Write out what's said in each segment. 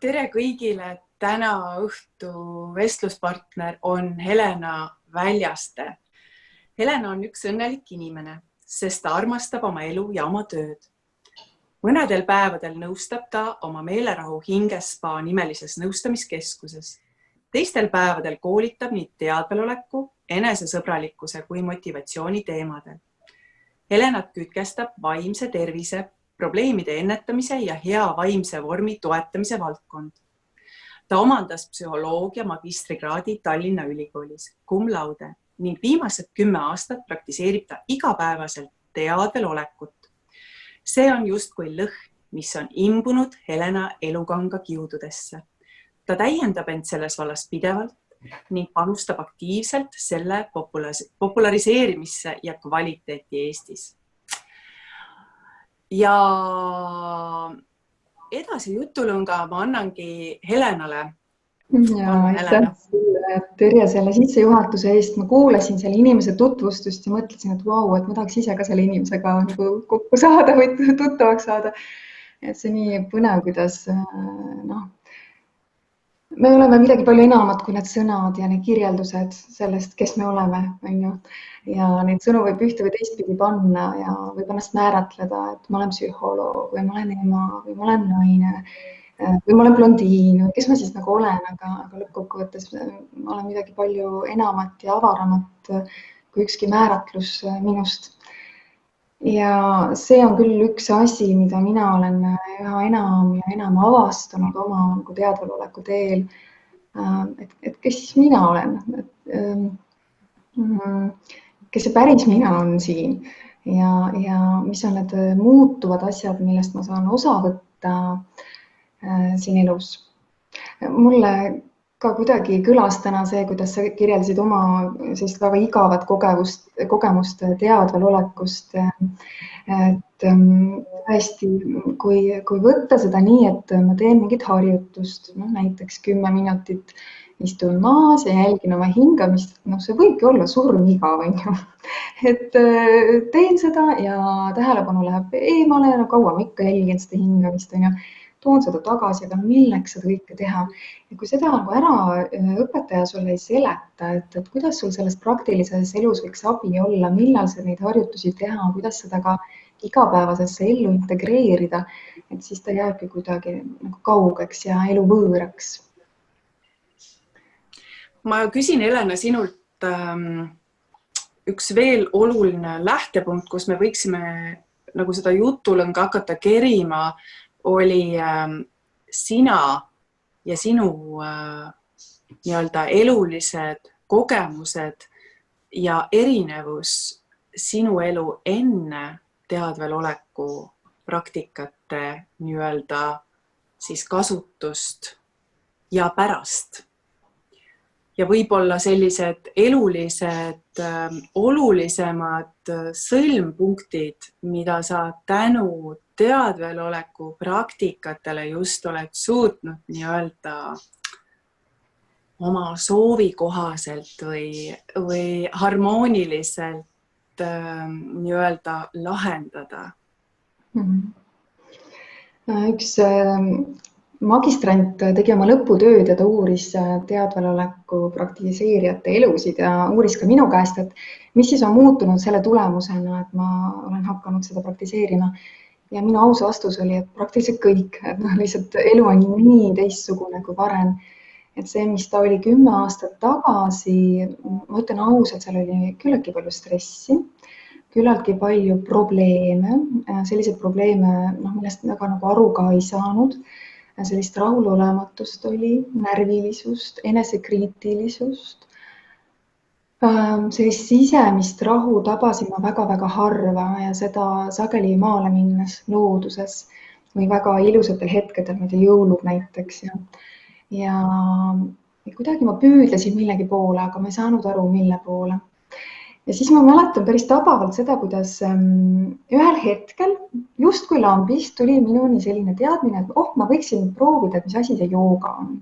Tere kõigile! Täna õhtu vestluspartner on Helena Väljaste. Helena on üks õnnelik inimene, sest ta armastab oma elu ja oma tööd. Mõnedel päevadel nõustab ta oma Meelerahu Hingespa nimelises nõustamiskeskuses. Teistel päevadel koolitab nii teadveloleku, enesesõbralikkuse kui motivatsiooni teemadel. Helenat kütkestab vaimse tervise, probleemide ennetamise ja hea vaimse vormi toetamise valdkond. Ta omandas psühholoogia magistrikraadi Tallinna Ülikoolis cum laude ning viimased 10 aastat praktiseerib ta igapäevaselt teadvelolekut. See on justkui lõhn, mis on imbunud Helena elukanga kiududesse. Ta täiendab end selles vallas pidevalt ning panustab aktiivselt selle populariseerimisse ja kvaliteeti Eestis. Ja edasi jutulõnga ma annangi Helenale. Aitäh Terje selle sissejuhatuse eest. Ma kuulasin selle inimese tutvustust ja mõtlesin, et vau, et ma tahaks ise ka selle inimesega kokku saada või tuttavaks saada. Et see nii põnev, kuidas me oleme midagi palju enamat kui need sõnad ja need kirjeldused sellest, kes me oleme. Ja neid sõnu võib ühte või teistpidi panna ja võib ennast määratleda, et ma olen psühholoog või ma olen ema või ma olen naine või ma olen blondiin. Kes ma siis nagu olen, aga lõppkokkuvõttes ma olen midagi palju enamat ja avaramat kui ükski määratlus minust. Ja see on küll üks asi, mida mina olen üha enam ja enam avastanud oma teadveloleku teel. Et kes siis mina olen? Kes see päris mina on siin ja mis on need muutuvad asjad, millest ma saan osa võtta siin elus. Mulle ka kuidagi kõlas täna see, kuidas sa kirjeldasid oma sellist väga igavat kogemust teadvelolekust. Et hästi, kui võtta seda nii, et ma teen mingit harjutust, näiteks 10 minutit istun maas ja jälgin oma hingamist, see võibki olla surmigav. Et teen seda ja tähelepanu läheb eemale, kaua ma ikka jälgin seda hingamist, toon seda tagasi, aga milleks seda kõike teha. Ja kui seda ära õpetaja sulle ei seleta, et kuidas sul selles praktilises elus võiks abi olla, millal sa neid harjutusi teha, kuidas seda ka igapäevasesse ellu integreerida, et siis ta jääbki kuidagi kaugeks ja elu võõraks. Ma küsin, Helena, sinult üks veel oluline lähtepunkt, kus me võiksime nagu seda jutulõnga hakata kerima, oli sina ja sinu nii-öelda elulised kogemused ja erinevus sinu elu enne teadveloleku praktikate nii-öelda siis kasutust ja pärast. Ja võib-olla sellised elulised, olulisemad sõlmpunktid, mida sa tänu teadveloleku praktikatele just oled suutnud nii-öelda oma soovi kohaselt või harmooniliselt nii-öelda lahendada. Üks magistrant tegi oma lõputööd ja ta uuris teadveloleku praktiseerijate elusid ja uuris ka minu käest, et mis siis on muutunud selle tulemusena, et ma olen hakanud seda praktiseerima. Ja minu aus vastus oli, et praktiliselt kõik, et lihtsalt elu on nii teistsugune kui varem. Et see, mis ta oli 10 aastat tagasi, ma ütlen ausalt, seal oli küllaltki palju stressi, küllaltki palju probleeme, selliseid probleeme, millest väga aru ka ei saanud. Sellist rahulolematust oli, närvilisust, enesekriitilisust. Sellist sisemist rahu tabasin ma väga-väga harva ja seda sageli maale minnes looduses või väga ilusatel hetkedel, jõulud näiteks. Ja kuidagi ma püüdlesin millegi poole, aga ma ei saanud aru, mille poole. Ja siis ma mäletan päris tabavalt seda, kuidas ühel hetkel justkui lambist tuli minuni selline teadmine, et ma võiksin proovida, et mis asi see jooga on.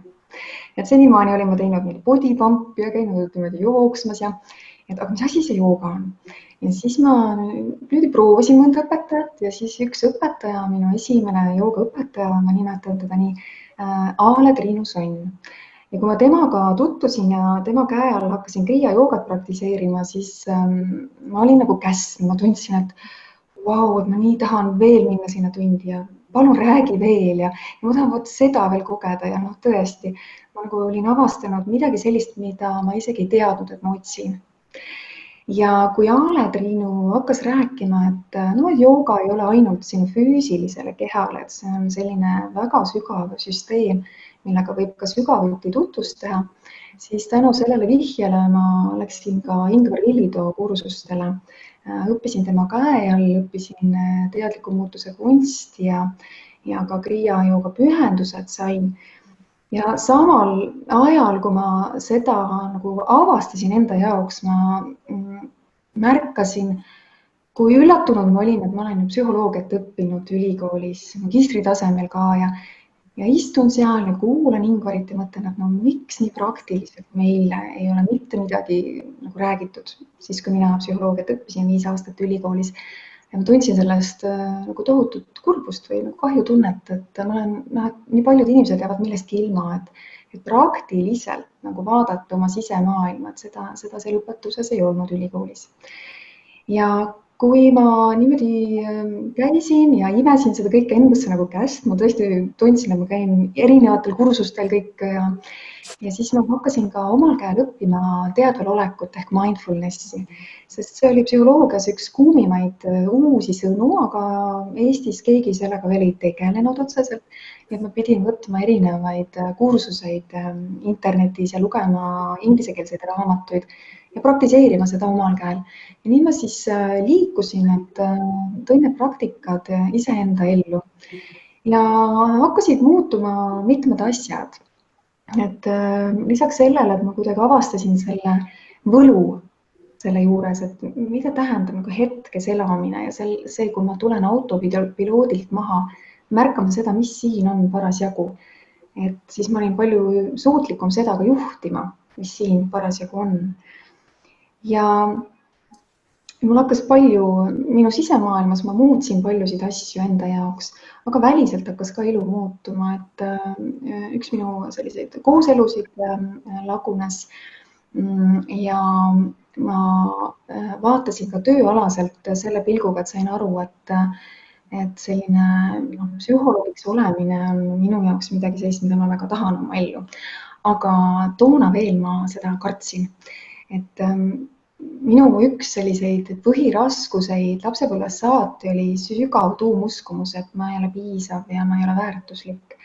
Et senimaani olin ma teinud body pump ja käinud jooksmas ja et aga mis asi see jooga on. Ja siis ma nüüd proovisin mõnda õpetajat ja siis üks õpetaja, minu esimene joogaõpetaja, ma nimetan teda nii, Aale Triinu Sonn. Ja kui ma temaga tutvusin ja tema käe all hakkasin kriia joogat praktiseerima, siis ma olin nagu käsn, ma tundsin, et vau, et ma nii tahan veel minna sinna tundi ja palun räägi veel ja ma tahan vot seda veel kogeda ja noh, tõesti, ma nagu olin avastanud midagi sellist, mida ma isegi ei teadnud, et ma otsin. Ja kui Aale Triinu hakkas rääkima, et no, jooga ei ole ainult sinu füüsilisele kehale, et see on selline väga sügav süsteem, millega võib ka sügavuti tutvust teha, siis tänu sellele vihjele ma läksin ka Ingvar Villitoo kursustele. Õppisin tema käe all, õppisin teadliku muutuse kunst ja ka kriia jooga pühendused sain. Ja samal ajal, kui ma seda nagu avastasin enda jaoks, ma märkasin, kui üllatunud ma olin, et ma olen psühholoogiat õppinud ülikoolis magistritasemel ka ja istun seal ja kuulan Ingvarit ja mõtlen, et no miks nii praktiliselt meile ei ole mitte midagi nagu räägitud, siis kui mina psühholoogiat õppisin 5 aastat ülikoolis. Ja ma tundsin sellest nagu tohutut kurbust või nagu kahjutunnet, et ma olen, nii paljud inimesed jäävad millestki ilma, et praktiliselt nagu vaadata oma sisemaailma, et seda seal õpetuses ei olnud ülikoolis. Ja kui ma niimoodi käisin ja imesin seda kõike endasse nagu käest, ma tõesti tundsin, et ma käin erinevatel kursustel kõik ja siis ma hakkasin ka omal käel õppima teadvalolekut ehk mindfulnessi, sest see oli psühholoogias üks kuumimaid uusi sõnu, aga Eestis keegi sellega veel ei tegelenud otseselt. Ja ma pidin võtma erinevaid kursuseid internetis ja lugema inglisekeelseid raamatuid ja praktiseerima seda omal käel. Ja nii ma siis liikusin, et tõin need praktikad iseenda ellu ja hakkasid muutuma mitmed asjad. Et lisaks sellele, et ma kuidagi avastasin selle võlu selle juures, et mida tähendab nagu hetkes elamine ja see, kui ma tulen autopiloodilt maha, märkama seda, mis siin on parasjagu. Et siis ma olin palju suutlikum seda ka juhtima, mis siin parasjagu on. Ja mul hakkas palju, minu sisemaailmas ma muutsin paljusid asju enda jaoks, aga väliselt hakkas ka elu muutuma, et üks minu selliseid kooselusid lagunes ja ma vaatasin ka tööalaselt selle pilguga, et sain aru, et selline psühholoogiks olemine on minu jaoks midagi sellist, mida ma väga tahan oma ellu. Aga toona veel ma seda kartsin, et minu üks selliseid põhiraskuseid lapsepõlvest saati oli sügav tuumuskumus, et ma ei ole piisav ja ma ei ole väärtuslik.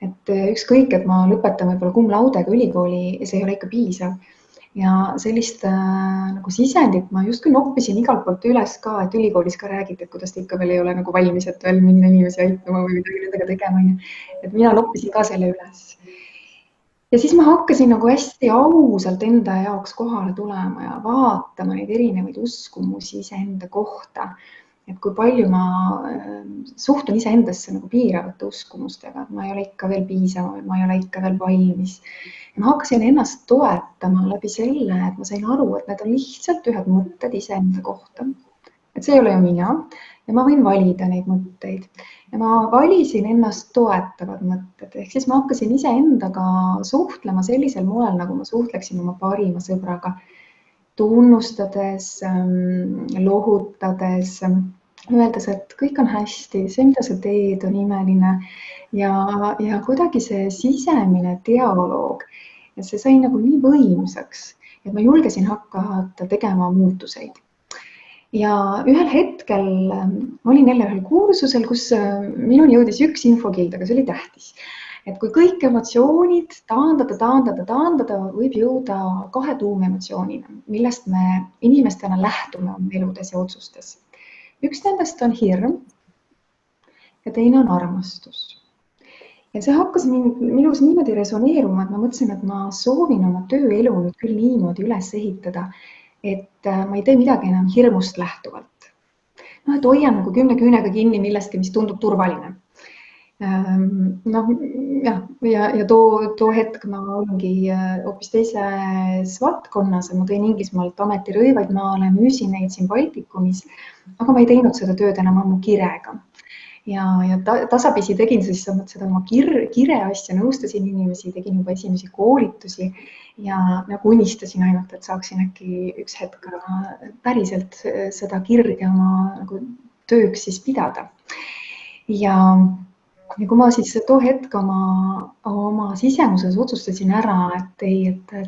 Et ükskõik, et ma lõpetan võib-olla cum laudega ülikooli ja see ei ole ikka piisav. Ja sellist nagu sisendit ma justkui noppisin igalt poolt üles ka, et ülikoolis ka räägiti, et kuidas ta ikka veel ei ole nagu valmis, et veel minna inimesi aitama või midagi nendega tegema. Et mina noppisin ka selle üles. Ja siis ma hakkasin nagu hästi ausalt enda jaoks kohale tulema ja vaatama neid erinevaid uskumusi iseenda kohta. Et kui palju ma suhtun iseendasse nagu piiravate uskumustega, et ma ei ole ikka veel piisav, ma ei ole ikka veel valmis. Ja ma hakkasin ennast toetama läbi selle, et ma sain aru, et need on lihtsalt ühed mõtted iseenda kohta. Et see ei ole ju mina ja ma võin valida neid mõtteid. Ja ma valisin ennast toetavad mõtted, ehk siis ma hakkasin iseendaga suhtlema sellisel moel, nagu ma suhtleksin oma parima sõbraga, tunnustades, lohutades, öeldes, et kõik on hästi, see, mida sa teed, on imeline ja kuidagi see sisemine dialoog, ja see sai nagu nii võimsaks, et ma julgesin hakata tegema muutuseid. Ja ühel hetkel olin jälle ühel kursusel, kus minuni jõudis üks infokild, aga see oli tähtis. Et kui kõik emotsioonid taandada, võib jõuda 2 tuumemotsioonina, millest me inimestena lähtume oma eludes ja otsustes. Üks nendest on hirm ja teine on armastus. Ja see hakkas minus niimoodi resoneeruma, et ma mõtlesin, et ma soovin oma tööelu nüüd küll niimoodi üles ehitada, et ma ei tee midagi enam hirmust lähtuvalt. Et hoian nagu 10 küünega kinni millestki, mis tundub turvaline. Noh, ja too hetk ma olingi hoopis teises valdkonnas, ma tõin Inglismaalt ametirõivaid maale, müüsin neid siin Baltikumis, aga ma ei teinud seda tööd enam ammu kirega. Ja tasapisi tegin siis seda oma kire asja, nõustasin inimesi, tegin juba esimesi koolitusi ja nagu unistasin ainult, et saaksin äkki üks hetk ka päriselt seda kirge oma nagu tööks siis pidada. Ja kui ma siis too hetk oma sisemuses otsustasin ära, et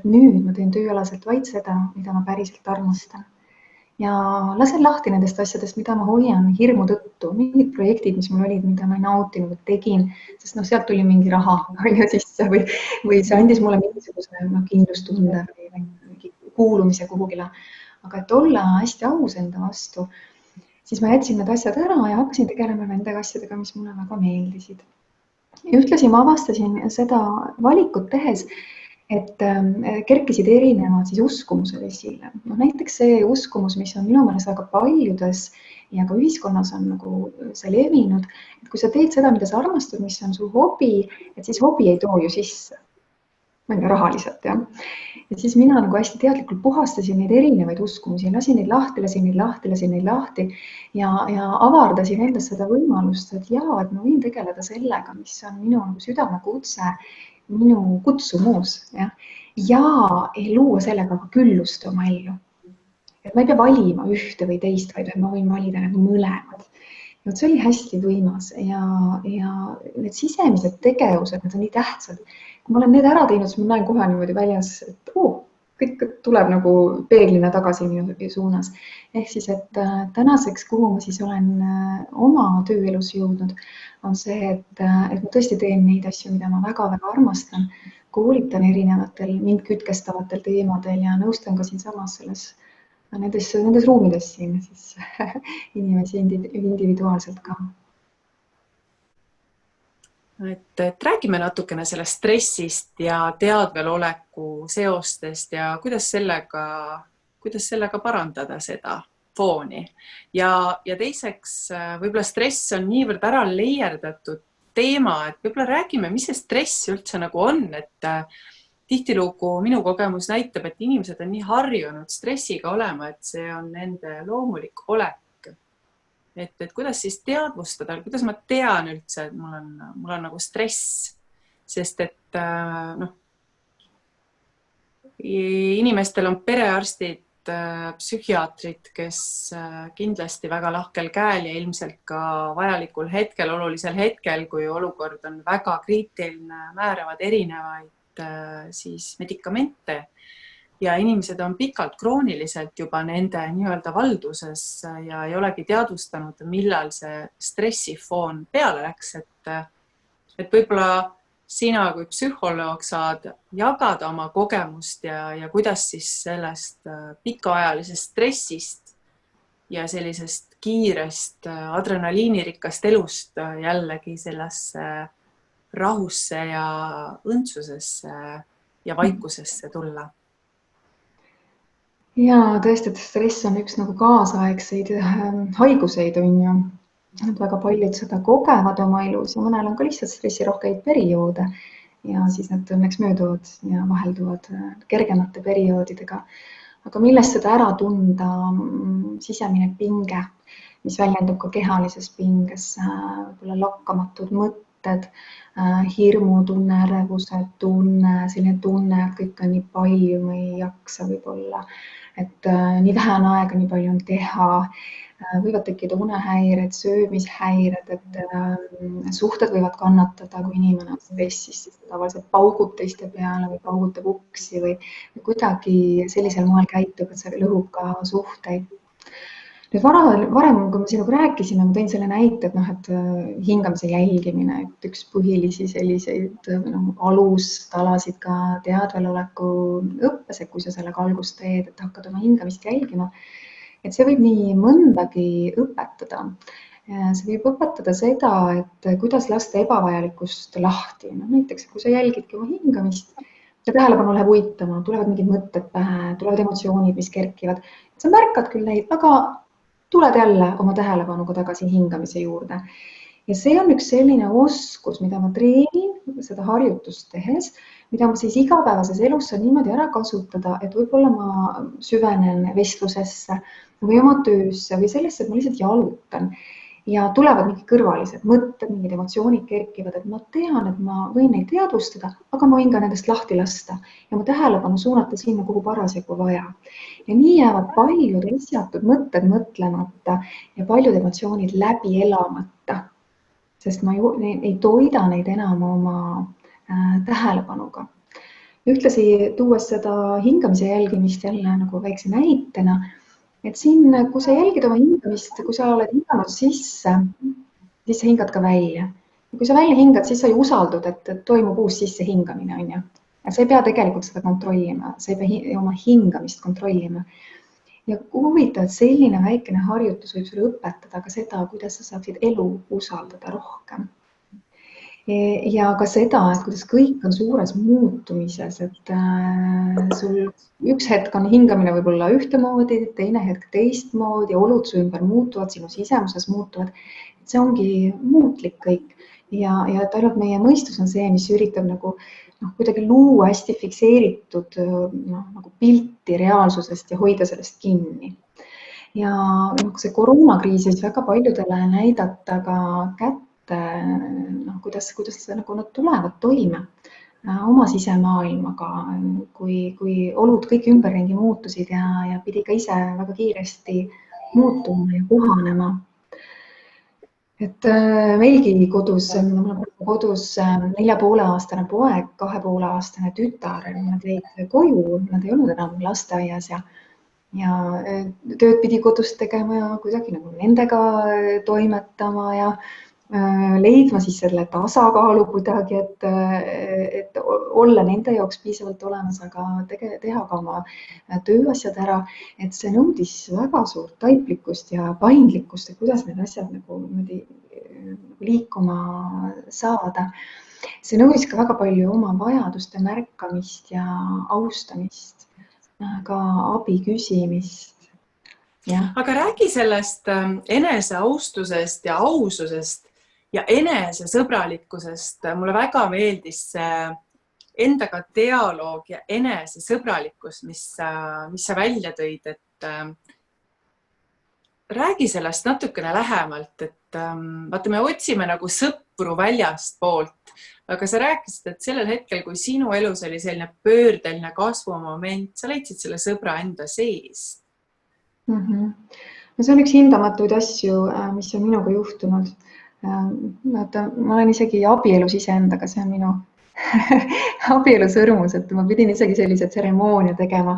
nüüd ma teen tööalaselt vaid seda, mida ma päriselt armastan. Ja lasen lahti nendest asjadest, mida ma hoian hirmu tõttu, mingid projektid, mis mul olid, mida ma ei nautinud, tegin, sest sealt tuli mingi raha sisse või see andis mulle mingisuguse kindlustunde või mingi kuulumise kuhugile. Aga et olla hästi aus enda vastu, siis ma jätsin need asjad ära ja hakkasin tegelema nende asjadega, mis mulle väga meeldisid. Ühtlasi ma avastasin seda valikut tehes, et kerkisid erinevad siis uskumused esile. Näiteks see uskumus, mis on minu meelest väga paljudes ja ka ühiskonnas on nagu see levinud, et kui sa teed seda, mida sa armastad, mis on su hobi, et siis hobi ei too ju sisse. Rahaliselt, jah. Ja siis mina nagu hästi teadlikult puhastasin neid erinevaid uskumusi, lasin neid lahti ja avardasin endas seda võimalust, et et ma võin tegeleda sellega, mis on minu nagu südamekutse, minu kutsumus ja luua sellega ka küllust oma ellu. Et ma ei pea valima ühte või teist, vaid ma võin valida need mõlemad. See oli hästi võimas ja need sisemised tegevused, need on nii tähtsad. Kui ma olen need ära teinud, siis ma näen kohe niimoodi väljas, et kõik tuleb nagu peeglina tagasi minu suunas. Ehk siis, et tänaseks, kuhu ma siis olen oma tööelus jõudnud, on see, et ma tõesti teen neid asju, mida ma väga-väga armastan, koolitan erinevatel mind kütkestavatel teemadel ja nõustan ka siinsamas nendes ruumides siin siis inimesi individuaalselt ka. Et räägime natukene sellest stressist ja teadveloleku seostest ja kuidas sellega parandada seda fooni. Ja teiseks, võib-olla stress on niivõrd ära leierdatud teema, et võib-olla räägime, mis see stress üldse nagu on, et tihtilugu minu kogemus näitab, et inimesed on nii harjunud stressiga olema, et see on nende loomulik olek. Et kuidas siis teadvustada, kuidas ma tean üldse, et mul on nagu stress, sest et inimestel on perearstid, psühhiaatrid, kes kindlasti väga lahkel käel ja ilmselt ka vajalikul hetkel, olulisel hetkel, kui olukord on väga kriitiline, määravad erinevaid siis medikamente ja inimesed on pikalt krooniliselt juba nende nii-öelda valduses ja ei olegi teadvustanud, millal see stressifoon peale läks, et võib-olla sina kui psühholoog saad jagada oma kogemust ja kuidas siis sellest pikaajalisest stressist ja sellisest kiirest adrenaliinirikast elust jällegi sellesse rahusse ja õndsusesse ja vaikusesse tulla. Ja tõesti, et stress on üks nagu kaasaegseid haiguseid on ju. Väga paljud seda kogevad oma elus ja mõnel on ka lihtsalt stressirohkeid perioode ja siis need õnneks mööduvad ja vahelduvad kergemate perioodidega. Aga millest seda ära tunda sisemine pinge, mis väljendub ka kehalises pinges, võib-olla lakkamatud mõtted, hirmutunne, ärevuse tunne, selline tunne, et kõik on nii palju, ma ei jaksa võib-olla, et nii vähe on aega, nii palju on teha, võivad tekkida unehäired, söömishäired, et suhted võivad kannatada, kui inimene on stressis, siis tavaliselt paugub teiste peale või paugutab uksi või kuidagi sellisel moel käitub, et see lõhub ka suhteid. Nüüd varem, kui me sinuga rääkisime, ma tõin selle näite, et hingamise jälgimine, et üks põhilisi selliseid alustalasid ka teadveloleku õppes, et kui sa sellega algust teed, et hakkad oma hingamist jälgima, et see võib nii mõndagi õpetada. See võib õpetada seda, et kuidas lasta ebavajalikust lahti. Näiteks, kui sa jälgidki oma hingamist ja tähelepanu läheb uitama, tulevad mingid mõtted pähe, tulevad emotsioonid, mis kerkivad. Sa märkad küll neid, aga tuled jälle oma tähelepanuga tagasi hingamise juurde. Ja see on üks selline oskus, mida ma treenin seda harjutust tehes, mida ma siis igapäevases elus saan niimoodi ära kasutada, et võib-olla ma süvenen vestlusesse või oma töösse või sellesse, et ma lihtsalt jalutan. Ja tulevad mingid kõrvalised mõtted, mingid emotsioonid kerkivad, et ma tean, et ma võin neid teadvustada, aga ma võin ka nendest lahti lasta ja mu tähelepanu suunata sinna, kuhu parasjagu vaja. Ja nii jäävad paljud asjatud mõtted mõtlemata ja paljud emotsioonid läbi elamata, sest ma ei toida neid enam oma tähelepanuga. Ühtlasi tuues seda hingamise jälgimist jälle nagu väikse näitena, et siin, kui sa jälgid oma hingamist, kui sa oled hinganud sisse, siis sa hingad ka välja. Ja kui sa välja hingad, siis sa ju usaldud, et toimub uus sisse hingamine, on ju. Ja sa ei pea tegelikult seda kontrollima, sa ei pea oma hingamist kontrollima. Ja huvitav, et selline väikene harjutus võib sulle õpetada ka seda, kuidas sa saaksid elu usaldada rohkem. Ja ka seda, et kuidas kõik on suures muutumises, et sul üks hetk on hingamine võib-olla ühtemoodi, teine hetk teistmoodi, olud su ümber muutuvad, sinu sisemuses muutuvad. See ongi muutlik kõik ja et ainult meie mõistus on see, mis üritab nagu kuidagi luua hästi fikseeritud nagu pilti reaalsusest ja hoida sellest kinni. Ja see koroonakriis võis väga paljudele näidata ka kätte, kuidas nagu nad tulevad toime oma sisemaailmaga, kui olud kõik ümberringi muutusid ja pidi ka ise väga kiiresti muutuma ja puhanema. Et meilgi kodus 4,5-aastane poeg, 2,5-aastane tütar, nad jäid koju, nad ei olnud enam lasteaias ja tööd pidi kodus tegema ja kuidagi nagu nendega toimetama ja leidma siis selle tasakaalu kuidagi, et olla nende jaoks piisavalt olemas, aga teha ka oma tööasjad ära, et see nõudis väga suurt taiplikkust ja paindlikkust, et kuidas need asjad nagu liikuma saada. See nõudis ka väga palju oma vajaduste märkamist ja austamist, ka abi küsimist. Ja. Aga räägi sellest eneseaustusest ja aususest ja enesesõbralikkusest. Mulle väga meeldis see endaga dialoog ja enesesõbralikkus, mis sa välja tõid, et räägi sellest natukene lähemalt, et vaata, me otsime nagu sõpru väljast poolt, aga sa rääkisid, et sellel hetkel, kui sinu elus oli selline pöördeline kasvumoment, sa leidsid selle sõbra enda sees. See on üks hindamatuid asju, mis on minuga juhtunud. Ma olen isegi abielus iseendaga, see on minu abielusõrmus, et ma pidin isegi sellise tseremoonia tegema,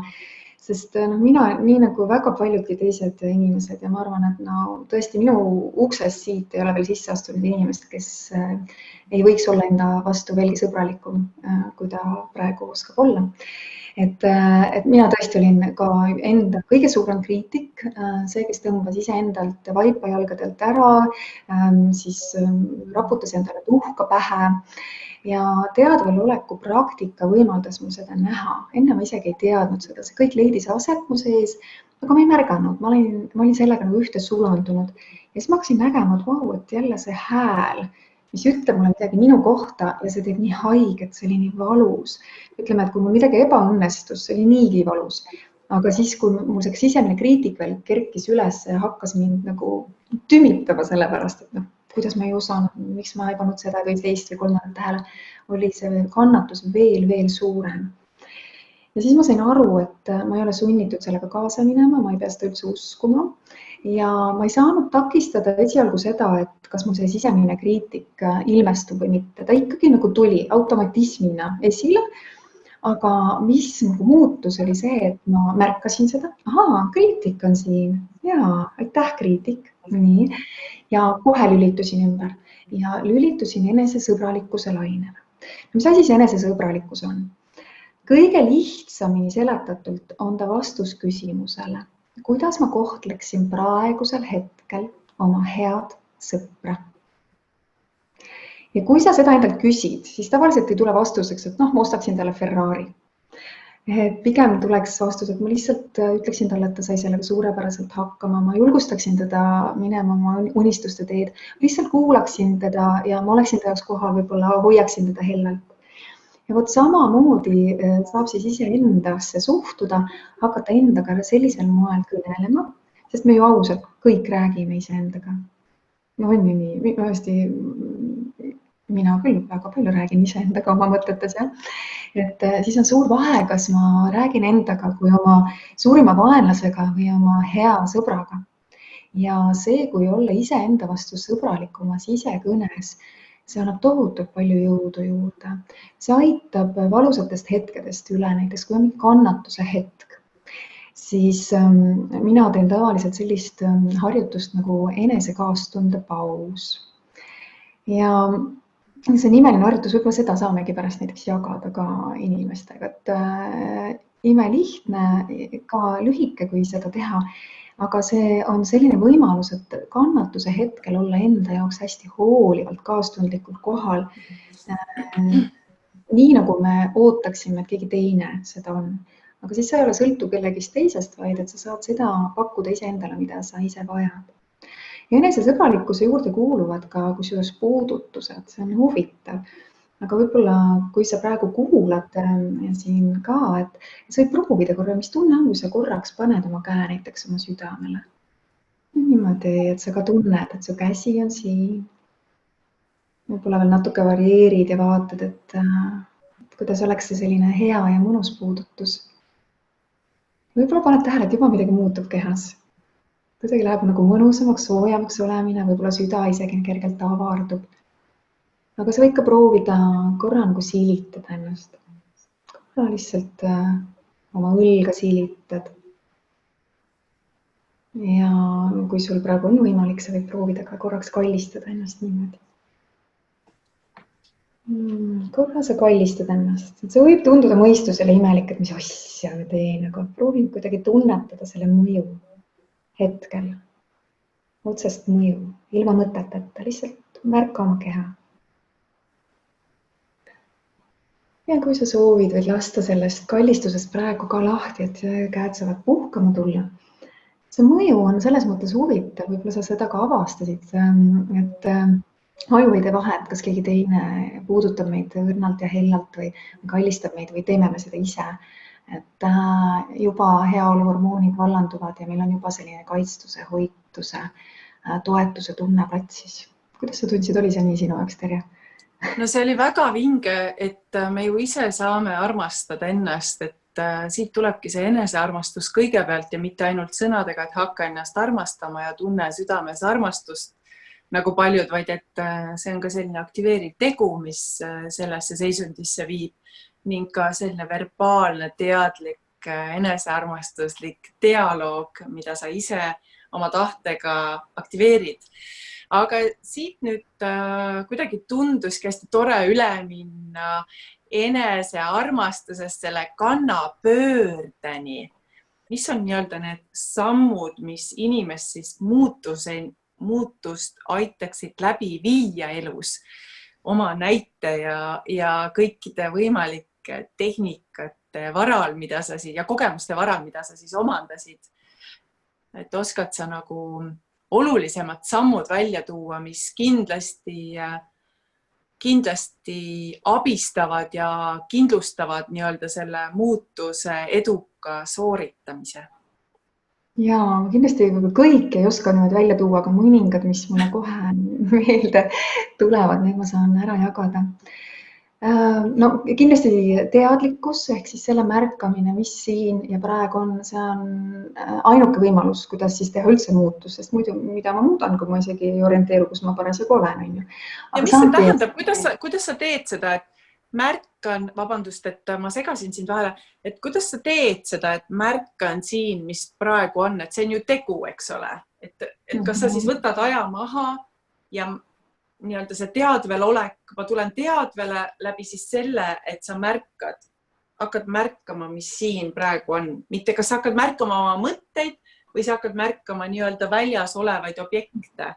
sest mina, nii nagu väga paljudki teised inimesed ja ma arvan, et tõesti minu uksest siit ei ole veel sisse astunud inimest, kes ei võiks olla enda vastu veelgi sõbralikum, kui ta praegu oskab olla. Et mina tõesti olin ka enda kõige suurem kriitik, see, kes tõmbas iseendalt vaipa jalgadelt ära, siis raputas endale tuhka pähe ja teadvaloleku praktika võimaldas mul seda näha. Enne ma isegi ei teadnud seda, see kõik leidis aset mu sees, aga ma ei märganud, ma olin sellega nagu ühte sulandunud ja siis ma hakkasin nägema, et vau, et jälle see hääl, mis ütleb mulle midagi minu kohta ja see teeb nii haiget, see oli nii valus. Ütleme, et kui mul midagi ebaõnnestus, see oli niigi valus. Aga siis, kui mul see sisemine kriitik veel kerkis üles ja hakkas mind nagu tümitama selle pärast, et kuidas ma ei osanud, miks ma ei pannud seda või teist või kolmandat tähele, oli see kannatus veel suurem. Ja siis ma sain aru, et ma ei ole sunnitud sellega kaasa minema, ma ei pea seda üldse uskuma. Ja ma ei saanud takistada esialgu seda, et kas mul see sisemine kriitik ilmestub või mitte. Ta ikkagi nagu tuli automatismina esile, aga mis nagu muutus oli see, et ma märkasin seda. Ahaa, kriitik on siin. Jaa, aitäh kriitik. Nii. Ja kohe lülitusin ümber ja lülitusin enesesõbralikkuse lainele. Mis asi see enesesõbralikkus on? Kõige lihtsamini seletatult on ta vastus küsimusele, kuidas ma kohtleksin praegusel hetkel oma head sõpra. Ja kui sa seda endalt küsid, siis tavaliselt ei tule vastuseks, et ma ostaksin talle Ferrari. Pigem tuleks vastus, et ma lihtsalt ütleksin talle, et ta sai sellega suurepäraselt hakkama, ma julgustaksin teda minema oma unistuste teed, lihtsalt kuulaksin teda ja ma oleksin ta jaoks kohal, võib-olla hoiaksin teda hellalt. Ja vot samamoodi saab siis iseendasse suhtuda, hakata endaga sellisel moel kõnelema, sest me ju ausalt kõik räägime iseendaga. No on ju nii, hästi, mina küll väga palju räägin iseendaga oma mõtetes, jah. Et siis on suur vahe, kas ma räägin endaga kui oma suurima vaenlasega või oma hea sõbraga. Ja see, kui olla iseenda vastu sõbralik oma sisekõnes, see annab tohutult palju jõudu juurde. See aitab valusatest hetkedest üle, näiteks kui on mingi kannatuse hetk, siis mina teen tavaliselt sellist harjutust nagu enesekaastunde paus. Ja see nimeline harjutus, võib-olla seda saamegi pärast näiteks jagada ka inimestega, et imelihtne, ka lühike, kui seda teha, aga see on selline võimalus, et kannatuse hetkel olla enda jaoks hästi hoolivalt, kaastundlikult kohal, nii nagu me ootaksime, et keegi teine seda on. Aga siis sa ei ole sõltu kellegist teisest, vaid et sa saad seda pakkuda iseendale, mida sa ise vajad. Ja enesesõbralikkuse juurde kuuluvad ka kusjuures puudutused, see on huvitav. Aga võib-olla, kui sa praegu kuulad siin ka, et sa võid proovida korra, mis tunne on, kui sa korraks paned oma käe näiteks oma südamele. Niimoodi, et sa ka tunned, et su käsi on siin. Võib-olla veel natuke varieerid ja vaatad, et kuidas oleks see selline hea ja mõnus puudutus. Võib-olla paned tähele, et juba midagi muutub kehas. Kuidagi läheb nagu mõnusamaks, soojamaks olemine, võib-olla süda isegi kergelt avardub. Aga sa võid ka proovida korra nagu siilitada ennast. Korra lihtsalt oma õlga siilitad. Ja kui sul praegu on võimalik, sa võid proovida ka korraks kallistada ennast niimoodi. Korra sa kallistad ennast. See võib tunduda mõistusele imelik, et mis asja ma teen, aga proovin kuidagi tunnetada selle mõju hetkel, otsest mõju, ilma mõteteta, lihtsalt märka oma keha. Ja kui sa soovid, võid lasta sellest kallistusest praegu ka lahti, et käed saavad puhkama tulla. See mõju on selles mõttes huvitav, võib-olla sa seda ka avastasid, et aju ei tee vahet, kas keegi teine puudutab meid õrnalt ja hellalt või kallistab meid või teeme me seda ise. Et juba heaoluhormoonid vallanduvad ja meil on juba selline kaitstuse, hoituse, toetuse tunne platsis. Kuidas sa tundsid, oli see nii sinu jaoks, Terje? No see oli väga vinge, et me ju ise saame armastada ennast, et siit tulebki see enesearmastus kõigepealt ja mitte ainult sõnadega, et hakka ennast armastama ja tunne südames armastust nagu paljud, vaid et see on ka selline aktiveeriv tegu, mis sellesse seisundisse viib. Ning ka selline verbaalne, teadlik, enesearmastuslik dialoog, mida sa ise oma tahtega aktiveerid. Aga siit nüüd kuidagi tunduski hästi tore üle minna enesearmastusest selle kannapöördeni. Mis on nii-öelda need sammud, mis inimest siis muutust aitaksid läbi viia elus oma näite ja kõikide võimalike tehnikate varal, mida sa ja kogemuste varal, mida sa siis omandasid. Et oskad sa nagu olulisemad sammud välja tuua, mis kindlasti abistavad ja kindlustavad nii-öelda selle muutuse eduka sooritamise? Ja kindlasti kõik ei oska nüüd välja tuua, aga mõningad, mis mulle kohe meelde tulevad, need ma saan ära jagada. No kindlasti teadlikkus ehk siis selle märkamine, mis siin ja praegu on, see on ainuke võimalus, kuidas siis teha üldse muutus, sest muidu mida ma muudan, kui ma isegi ei orienteeru, kus ma parasjagu olen. Ja mis see tähendab, kuidas sa teed seda, et märkan, vabandust, et ma segasin sind vahele, et kuidas sa teed seda, et märkan siin, mis praegu on, et see on ju tegu, eks ole, et kas sa siis võtad aja maha ja nii-öelda see teadvel olek, ma tulen teadvele läbi siis selle, et sa hakkad märkama, mis siin praegu on. Mitte kas sa hakkad märkama oma mõtteid või sa hakkad märkama nii-öelda väljas olevaid objekte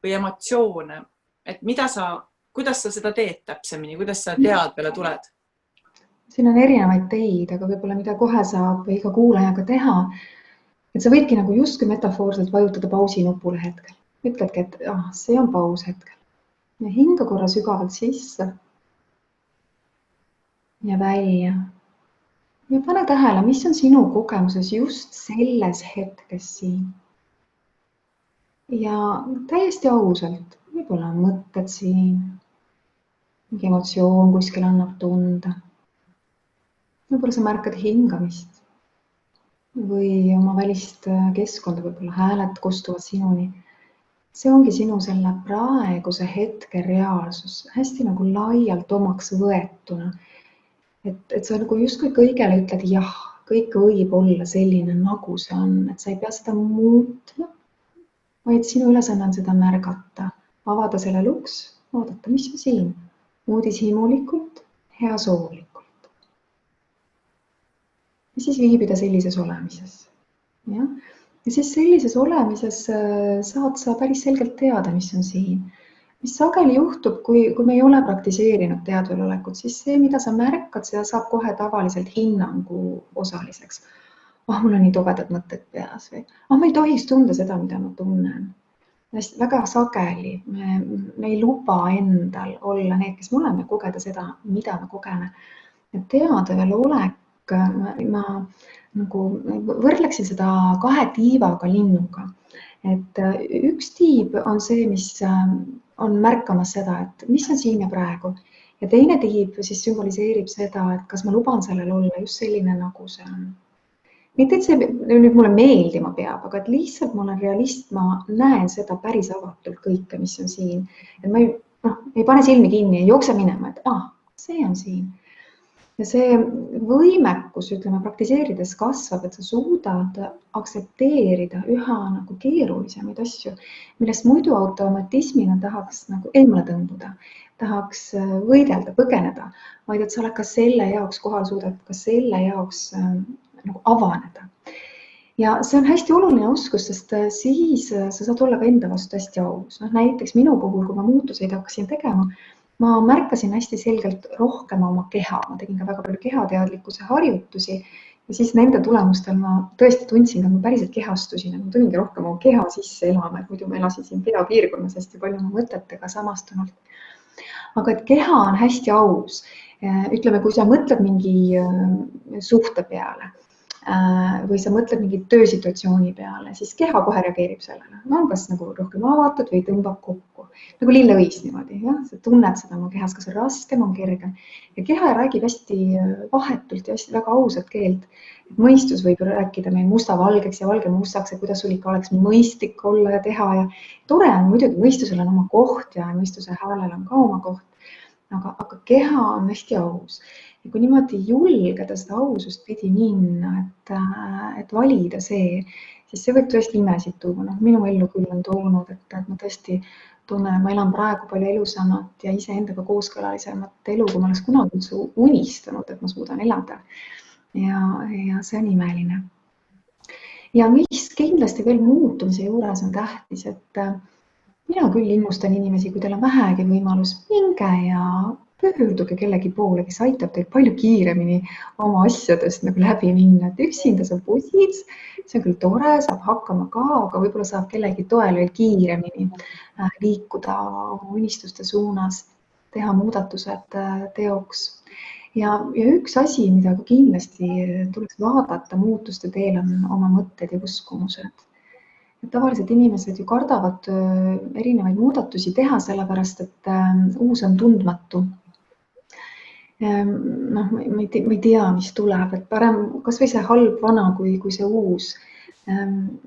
või emotsioone. Et kuidas sa seda teed täpsemini, kuidas sa teadvele tuled? siin on erinevaid teid, aga võib-olla mida kohe saab iga kuulajaga teha, et sa võidki nagu justkui metafoorselt vajutada pausi nupule hetkel. Ütledki, et see on paus hetkel. Ja hinga korra sügavalt sisse ja välja. Ja pane tähele, mis on sinu kogemuses just selles hetkes siin. Ja täiesti ausalt, võib-olla on mõtted siin, mingi emotsioon kuskil annab tunda. Võib-olla sa märkad hingamist või oma välist keskkonda, võib-olla hääled kostuvad sinuni. See ongi sinu selle praeguse hetke reaalsus, hästi nagu laialt omaks võetuna. Et sa nagu justkui kõigele ütled jah, kõik võib olla selline, nagu see on, et sa ei pea seda muutma, vaid sinu ülesanne on seda märgata, avada selle luks, vaadata, mis on siin, uudishimulikult, hea soolikult. Ja siis viibida sellises olemises. Ja siis sellises olemises saad sa päris selgelt teada, mis on siin. Mis sageli juhtub, kui me ei ole praktiseerinud teadvelolekut, siis see, mida sa märkad, seda saab kohe tavaliselt hinnangu osaliseks. Mul on nii tobedad mõtted peas või ma ei tohiks tunda seda, mida ma tunnen. Väga sageli me ei luba endal olla need, kes me oleme, kogeda seda, mida me kogeme. Ja teadvelolek, ma nagu võrdleksin seda 2 tiivaga linnuga. Et üks tiib on see, mis on märkamas seda, et mis on siin ja praegu. Ja teine tiib siis sümboliseerib seda, et kas ma luban sellel olla just selline, nagu see on. Mitte, et see nüüd mulle meeldima peab, aga et lihtsalt ma olen realist, ma näen seda päris avatult kõike, mis on siin. Et ma ei pane silmi kinni, ei jookse minema, et see on siin. Ja see võimekus, ütleme, praktiseerides kasvab, et sa suudad aksepteerida üha nagu keerulisemaid asju, millest muidu automatismina tahaks nagu eemale tõmbuda, tahaks võidelda, põgeneda, vaid et sa oled ka selle jaoks kohal, suudad ka selle jaoks nagu avaneda. Ja see on hästi oluline oskus, sest siis sa saad olla ka enda vastu hästi aus. Näiteks minu puhul, kui ma muutuseid hakkasin tegema, ma märkasin hästi selgelt rohkem oma keha. Ma tegin ka väga palju kehateadlikkuse harjutusi ja siis nende tulemustel ma tõesti tundsin, et ma päriselt kehastusin, et ma tulingi rohkem oma keha sisse elama, et muidu ma elasin siin peapiirkonnas hästi palju oma mõtetega samastunult. Aga et keha on hästi aus. Ütleme, kui sa mõtled mingi suhte peale või sa mõtled mingi töösituatsiooni peale, siis keha kohe reageerib sellele. On kas nagu rohkem avatud või tõmbab kokku. Nagu lilleõis niimoodi, jah? Sa tunned seda oma kehas, kas on raskem, on kergem. Ja keha räägib hästi vahetult ja hästi väga ausat keelt. Mõistus võib rääkida meil musta valgeks ja valge mustaks, et kuidas sul ikka oleks mõistlik olla ja teha. Ja tore on muidugi, mõistusel on oma koht ja mõistuse häälel on ka oma koht. Aga keha on hästi aus. Ja kui niimoodi julgeda seda ausust pidi minna, et valida see, siis see võib tõesti imesid tuua. Minu ellu küll on toonud, et ma tõesti tunnen, ma elan praegu palju elusamat ja iseendaga kooskõlalisemat elu, kui ma oleks kunagi üldse unistanud, et ma suudan elada. Ja see on imeline. Ja mis kindlasti veel muutumise juures on tähtis, et mina küll innustan inimesi, kui teil on vähegi võimalus, minge ja pöörduge kellegi poole, kes aitab teil palju kiiremini oma asjadest nagu läbi minna. Et üksinda sa pusid, see on küll tore, saab hakkama ka, aga võib-olla saab kellegi toel veel kiiremini liikuda oma unistuste suunas, teha muudatused teoks. Ja üks asi, mida kindlasti tuleks vaadata muutuste teel, on oma mõtted ja uskumused. Tavaliselt inimesed ju kardavad erinevaid muudatusi teha, sellepärast, et uus on tundmatu. Ma ei tea, mis tuleb, et parem kas või see halb vana kui see uus.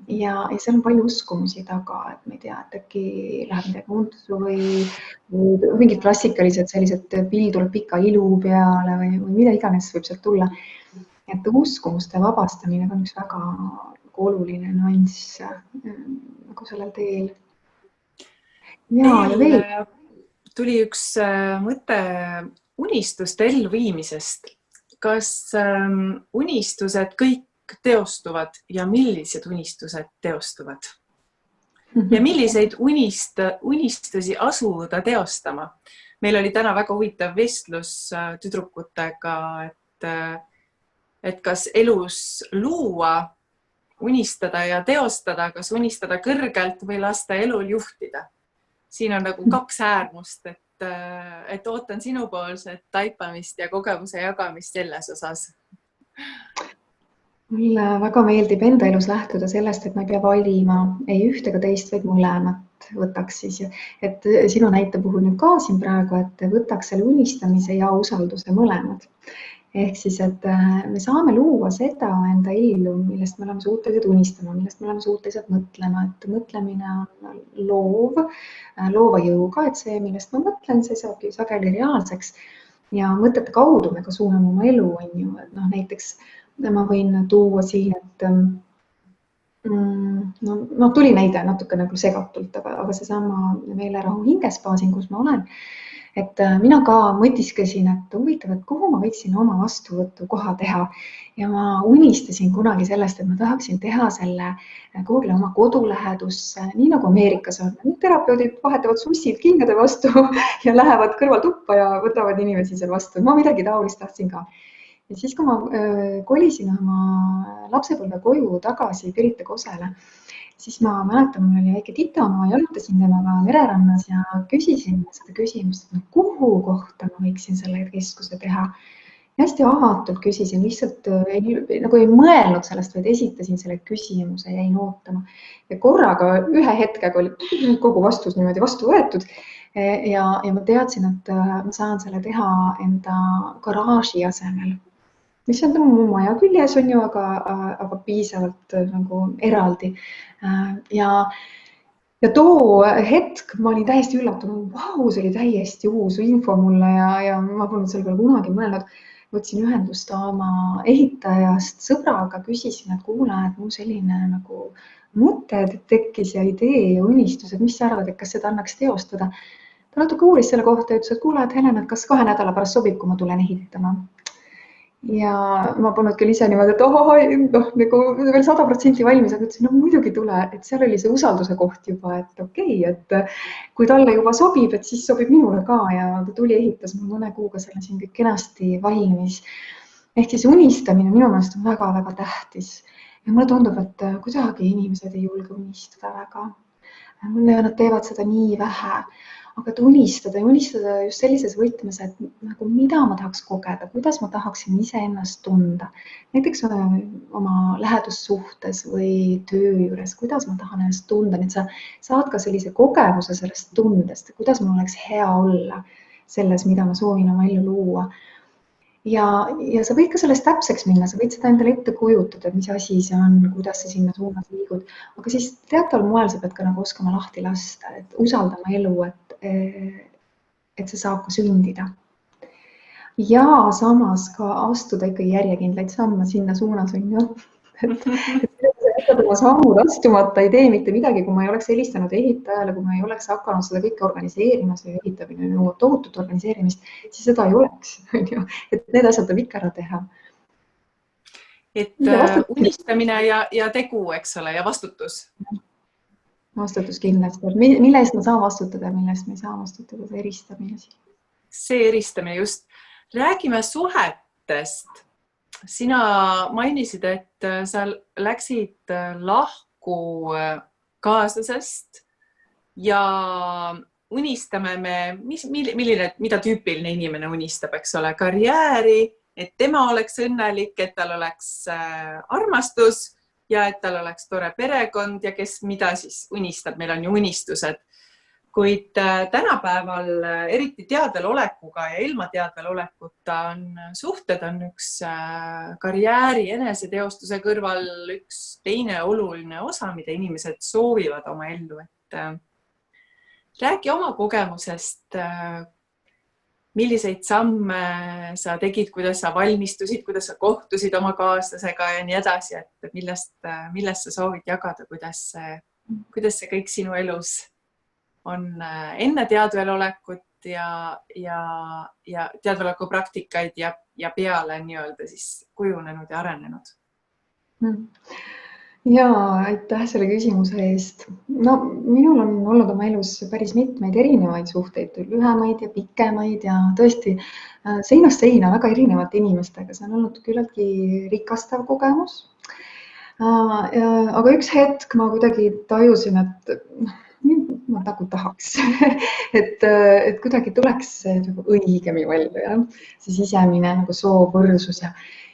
Ja seal on palju uskumusi taga, et ma ei tea, et äkki läheb midagi untsu või mingid klassikalised sellised pill tuleb pika ilu peale või mida iganes võib sealt tulla. Et uskumuste vabastamine on üks väga oluline nüanss nagu sellel teel. Meil tuli üks mõte unistuste elluviimisest. Kas unistused kõik teostuvad ja millised unistused teostuvad? Ja milliseid unistusi asuda teostama? Meil oli täna väga huvitav vestlus tüdrukutega, et et kas elus luua, unistada ja teostada, kas unistada kõrgelt või lasta elul juhtida. Siin on nagu kaks äärmust, et ootan sinupoolset taipamist ja kogemuse jagamist selles osas. Mulle väga meeldib enda elus lähtuda sellest, et ma ei pea valima ei üht ega teist, vaid mõlemat võtaks siis. Et sinu näite puhul nüüd ka siin praegu, et võtaks selle unistamise ja usalduse mõlemad. Ehk siis, et me saame luua seda enda ellu, millest me oleme suutelised unistama, millest me oleme suutelised mõtlema, et mõtlemine on loova jõuga, et see, millest ma mõtlen, see saab ju sageli reaalseks ja mõtete kaudu me ka suuname oma elu, on ju, et näiteks ma võin tuua siin, et tuli näide natuke nagu segatult, aga seesama meelerahu hingespaasin, kus ma olen, et mina ka mõtisklesin, et huvitav, et kuhu ma võiksin oma vastuvõtu koha teha ja ma unistasin kunagi sellest, et ma tahaksin teha selle kuhugile oma kodulähedusse, nii nagu Ameerikas on. Terapeudid vahetavad sussid kingade vastu ja lähevad kõrvaltuppa ja võtavad inimesi seal vastu. Ma midagi taolist tahtsin ka. Ja siis, kui ma kolisin oma lapsepõlve koju tagasi Pirita Kosele, siis ma mäletan, mul oli väike tita, ma jalutasin temaga mererannas ja küsisin seda küsimust, et kuhu kohta ma võiksin selle keskuse teha. Ja hästi avatult küsisin, lihtsalt nagu ei mõelnud sellest, vaid esitasin selle küsimuse ja jäin ootama. Ja korraga ühe hetkega oli kogu vastus niimoodi vastu võetud ja ma teadsin, et ma saan selle teha enda garaaži asemel. Mis on mu maja küljes, on ju, aga piisavalt nagu eraldi. Ja too hetk ma olin täiesti üllatunud. Vau, see oli täiesti uus info mulle ja ma polnud selle peale kunagi mõelnud. Võtsin ühendust oma ehitajast sõbraga, küsisin, et kuule, et mul selline nagu mõte tekkis ja idee ja unistus, et mis sa arvad, et kas seda annaks teostada. Ta natuke uuris selle kohta ja ütles, et kuule, et Helen, et kas 2 nädala pärast sobib, kui ma tulen ehitama. Ja ma polnud küll ise niimoodi, et nagu veel 100% valmis, aga ütlesin, muidugi tule, et seal oli see usalduse koht juba, et okei, et kui talle juba sobib, et siis sobib minule ka ja ta tuli ehitas mul mõne kuuga selle siin kõik kenasti valmis. Ehk siis unistamine minu meelest on väga-väga tähtis. Ja mulle tundub, et kuidagi inimesed ei julge unistada väga. Nad teevad seda nii vähe. Aga et unistada just sellises võtmes, et nagu mida ma tahaks kogeda, kuidas ma tahaksin iseennast tunda. Näiteks oma lähedussuhtes või töö juures, kuidas ma tahan ennast tunda. Nii et sa saad ka sellise kogemuse sellest tundest, kuidas mul oleks hea olla selles, mida ma soovin oma ellu luua. Ja sa võid ka sellest täpseks minna, sa võid seda endale ette kujutada, et mis asi see on, kuidas sa sinna suunas liigud. Aga siis teataval moel sa pead ka nagu oskama lahti lasta, et usaldama elu, et see saab ka sündida. Ja samas ka astuda ikkagi järjekindlaid samme sinna suunas, on ju. Et oma sammud astumata ei tee mitte midagi, kui ma ei oleks helistanud ehitajale, kui ma ei oleks hakanud seda kõike organiseerima, see ehitamine nõuab tohutut organiseerimist, siis seda ei oleks. Et need asjad tuleb ikka ära teha. Et unistamine ja tegu, eks ole, ja vastutus. Vastutus kindlasti. Mille eest ma saan vastutada ja millest me ei saa vastutada, see eristamine. See eristamine just. Räägime suhetest. Sina mainisid, et sa läksid lahku kaaslasest ja unistame me, mida tüüpiline inimene unistab, eks ole, karjääri, et tema oleks õnnelik, et tal oleks armastus ja et tal oleks tore perekond ja kes mida siis unistab, meil on ju unistused. Kuid tänapäeval eriti teadvel olekuga ja ilma teadvel olekuta suhted on üks karjääri eneseteostuse kõrval üks teine oluline osa, mida inimesed soovivad oma ellu. Räägi oma kogemusest, milliseid samme sa tegid, kuidas sa valmistusid, kuidas sa kohtusid oma kaaslasega ja nii edasi, et millest sa soovid jagada, kuidas see kõik sinu elus on enne teadvelolekut ja teadveloleku praktikaid ja peale nii-öelda siis kujunenud ja arenenud. Ja aitäh selle küsimuse eest. No minul on olnud oma elus päris mitmeid erinevaid suhteid, lühemaid ja pikemaid ja tõesti seinast seina väga erinevate inimestega. See on olnud küllaltki rikastav kogemus. Aga üks hetk ma kuidagi tajusin, et ma nagu tahaks, et kuidagi tuleks see nagu õigemi välja, jah. See sisemine nagu soov, võrsus ja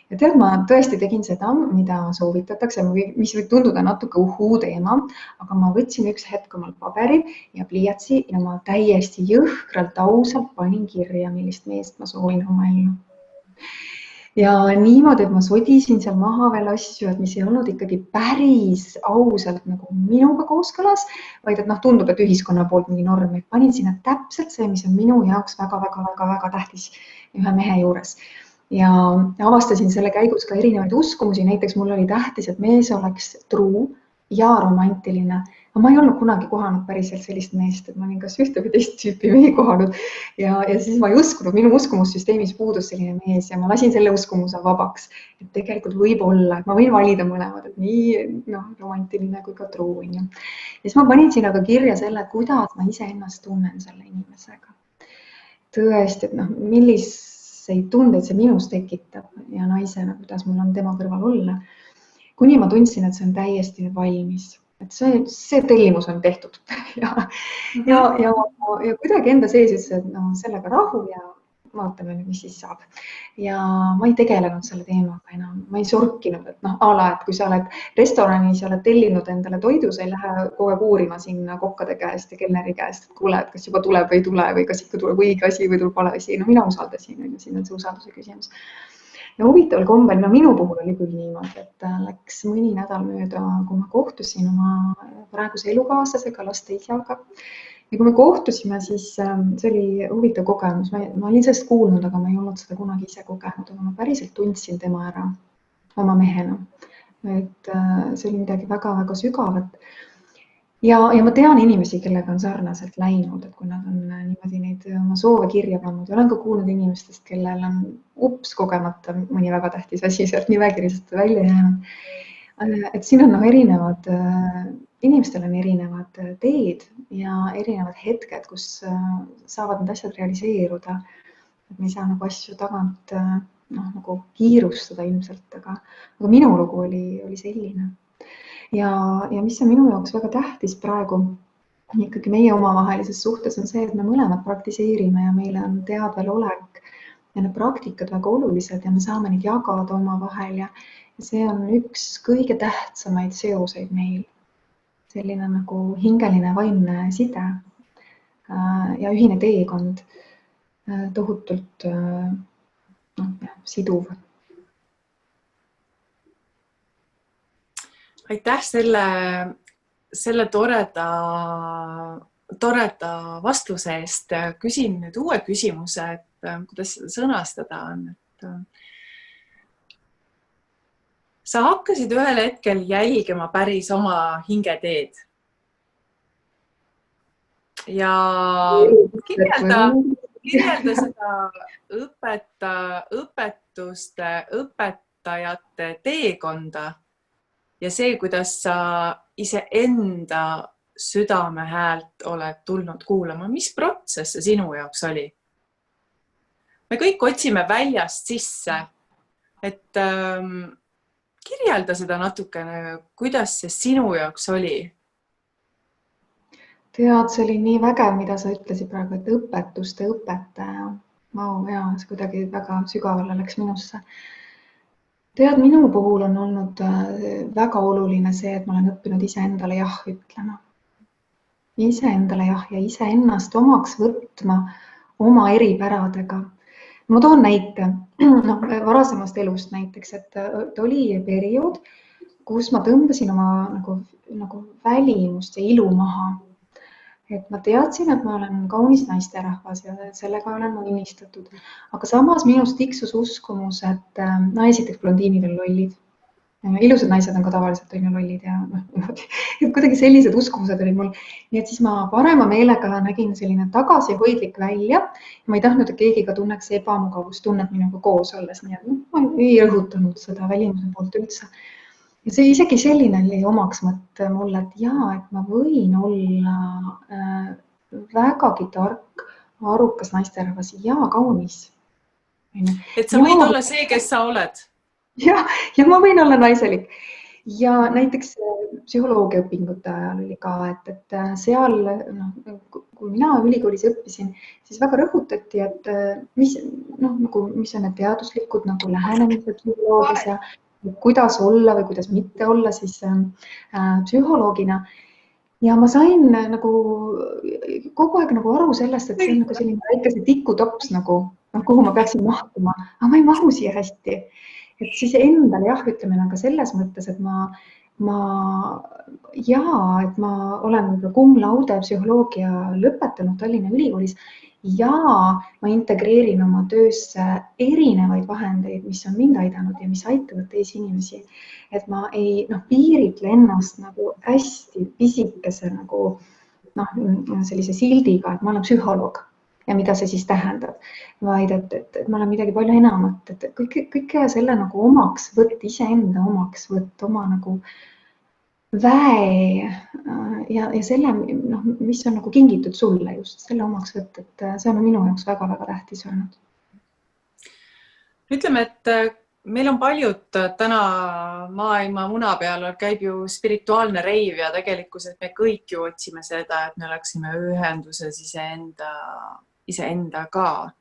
tead, ma tõesti tegin seda, mida soovitatakse, mis võib tunduda natuke uhuu teema, aga ma võtsin üks hetk omal paberi ja pliiatsi ja ma täiesti jõhkralt ausalt panin kirja, millist meest ma soovin oma ellu. Ja niimoodi, et ma sodisin seal maha veel asju, et mis ei olnud ikkagi päris ausalt nagu minuga kooskõlas, vaid et tundub, et ühiskonna poolt mingi norm, et panin sinna täpselt see, mis on minu jaoks väga-väga-väga-väga tähtis ühe mehe juures. Ja avastasin selle käigus ka erinevaid uskumusi, näiteks mul oli tähtis, et mees oleks truu ja romantiline. Ma ei olnud kunagi kohanud päriselt sellist meest, et ma olin kas ühte või teist tüüpi mehi kohanud ja siis ma ei uskunud, minu uskumussüsteemis puudus selline mees ja ma lasin selle uskumuse vabaks, et tegelikult võib olla, et ma võin valida mõlemad, et nii romantiline kui ka truu. Ja siis ma panin sinna ka kirja selle, kuidas ma iseennast tunnen selle inimesega. Tõesti, et milliseid tundeid see minus tekitab ja naisena, kuidas mul on tema kõrval olla. Kuni ma tundsin, et see on täiesti valmis, et see tellimus on tehtud ja kuidagi enda sees ütles, et sellega rahu ja vaatame, mis siis saab. Ja ma ei tegelenud selle teemaga enam, ma ei sorkinud, et et kui sa oled restoranis ja oled tellinud endale toidu, sa ei lähe kogu aeg uurima sinna kokkade käest ja kelneri käest, et kuule, et kas juba tuleb või ei tule või kas ikka tuleb õige asi või tuleb vale asi. Mina usaldasin, siin on see usalduse küsimus. Ja huvitaval kombel, minu puhul oli küll niimoodi, et läks mõni nädal mööda, kui ma kohtusin oma praeguse elukaaslasega, laste isaga. Ja kui me kohtusime, siis see oli huvitav kogemus. Ma olin sellest kuulnud, aga ma ei olnud seda kunagi ise kogenud, aga ma päriselt tundsin tema ära oma mehena. Et see oli midagi väga-väga sügavat. Ja ma tean inimesi, kellega on sarnaselt läinud, et kui nad on niimoodi neid oma soove kirja pannud ja olen ka kuulnud inimestest, kellel on kogemata mõni väga tähtis asi sealt nimekirjast välja jäänud. Et siin on erinevad, inimestel on erinevad teed ja erinevad hetked, kus saavad need asjad realiseeruda. Et me ei saa nagu asju tagant nagu kiirustada ilmselt, aga minu lugu oli selline. Ja mis on minu jaoks väga tähtis praegu ikkagi meie omavahelises suhtes on see, et me mõlemad praktiseerime ja meile on teadvel olek ja need praktikad väga olulised ja me saame neid jagada omavahel ja see on üks kõige tähtsamaid seoseid meil. Selline nagu hingeline vaimne side ja ühine teekond tohutult siduv. Aitäh selle toreda vastuse eest. Küsin nüüd uue küsimuse, et kuidas sõnastada on. Sa hakkasid ühel hetkel jälgima päris oma hingeteed. Ja kirjelda seda õpetuste, õpetajate teekonda ja see, kuidas sa iseenda südame häält oled tulnud kuulama. Mis protsess see sinu jaoks oli? Me kõik otsime väljast sisse, et kirjelda seda natukene, kuidas see sinu jaoks oli? Tead, see oli nii vägev, mida sa ütlesid praegu, et õpetuste õpetaja. See kuidagi väga sügavale läks minusse. Tead, minu puhul on olnud väga oluline see, et ma olen õppinud iseendale jah ütlema. Iseendale jah ja iseennast omaks võtma oma eripäradega. Ma toon näite varasemast elust näiteks, et oli periood, kus ma tõmbasin oma nagu välimust ja ilu maha. Et ma teadsin, et ma olen kaunis naisterahvas ja sellega olen ma unistatud. Aga samas minus tiksus uskumus, et esiteks blondiinid on lollid. Ilusad naised on ka tavaliselt lollid ja kuidagi sellised uskumused olid mul. Nii et siis ma parema meelega nägin selline tagasihoidlik välja. Ma ei tahtnud, et keegi ka tunneks ebamugavustunnet minuga koos olles. Nii et ma ei rõhutanud seda välimuse poolt üldse. ja see isegi selline oli omaks mõte mulle, et jaa, et ma võin olla vägagi tark, arukas naisterahvas ja kaunis. Et sa võid olla see, kes sa oled. Ja ma võin olla naiselik. Ja näiteks psühholoogiaõpingute ajal oli ka, et seal, kui mina ülikoolis õppisin, siis väga rõhutati, et mis on need teaduslikud lähenemised psühholoogias ja kuidas olla või kuidas mitte olla siis psühholoogina. Ja ma sain kogu aeg aru sellest, et see on selline väikese tikutops, kuhu ma peaksin mahtuma, aga ma ei mahu siia hästi. Et siis endale jah, ütleme ka selles mõttes, et ma olen cum laude psühholoogia lõpetanud Tallinna Ülikoolis ja ma integreerin oma töösse erinevaid vahendeid, mis on mind aidanud ja mis aitavad teisi inimesi. Et ma ei piiritle ennast hästi pisikese sellise sildiga, et ma olen psühholoog. Ja mida see siis tähendab, vaid et ma olen midagi palju enamat, et kõik selle omaks võtt, iseenda omaks võtt, oma väe ja selle, mis on kingitud sulle just, selle omaks võtt, et see on minu jaoks väga-väga tähtis olnud. Ütleme, et meil on paljud täna maailma muna peal käib ju spirituaalne reiv ja tegelikkus, et me kõik ju otsime seda, et me oleksime ühenduses iseendaga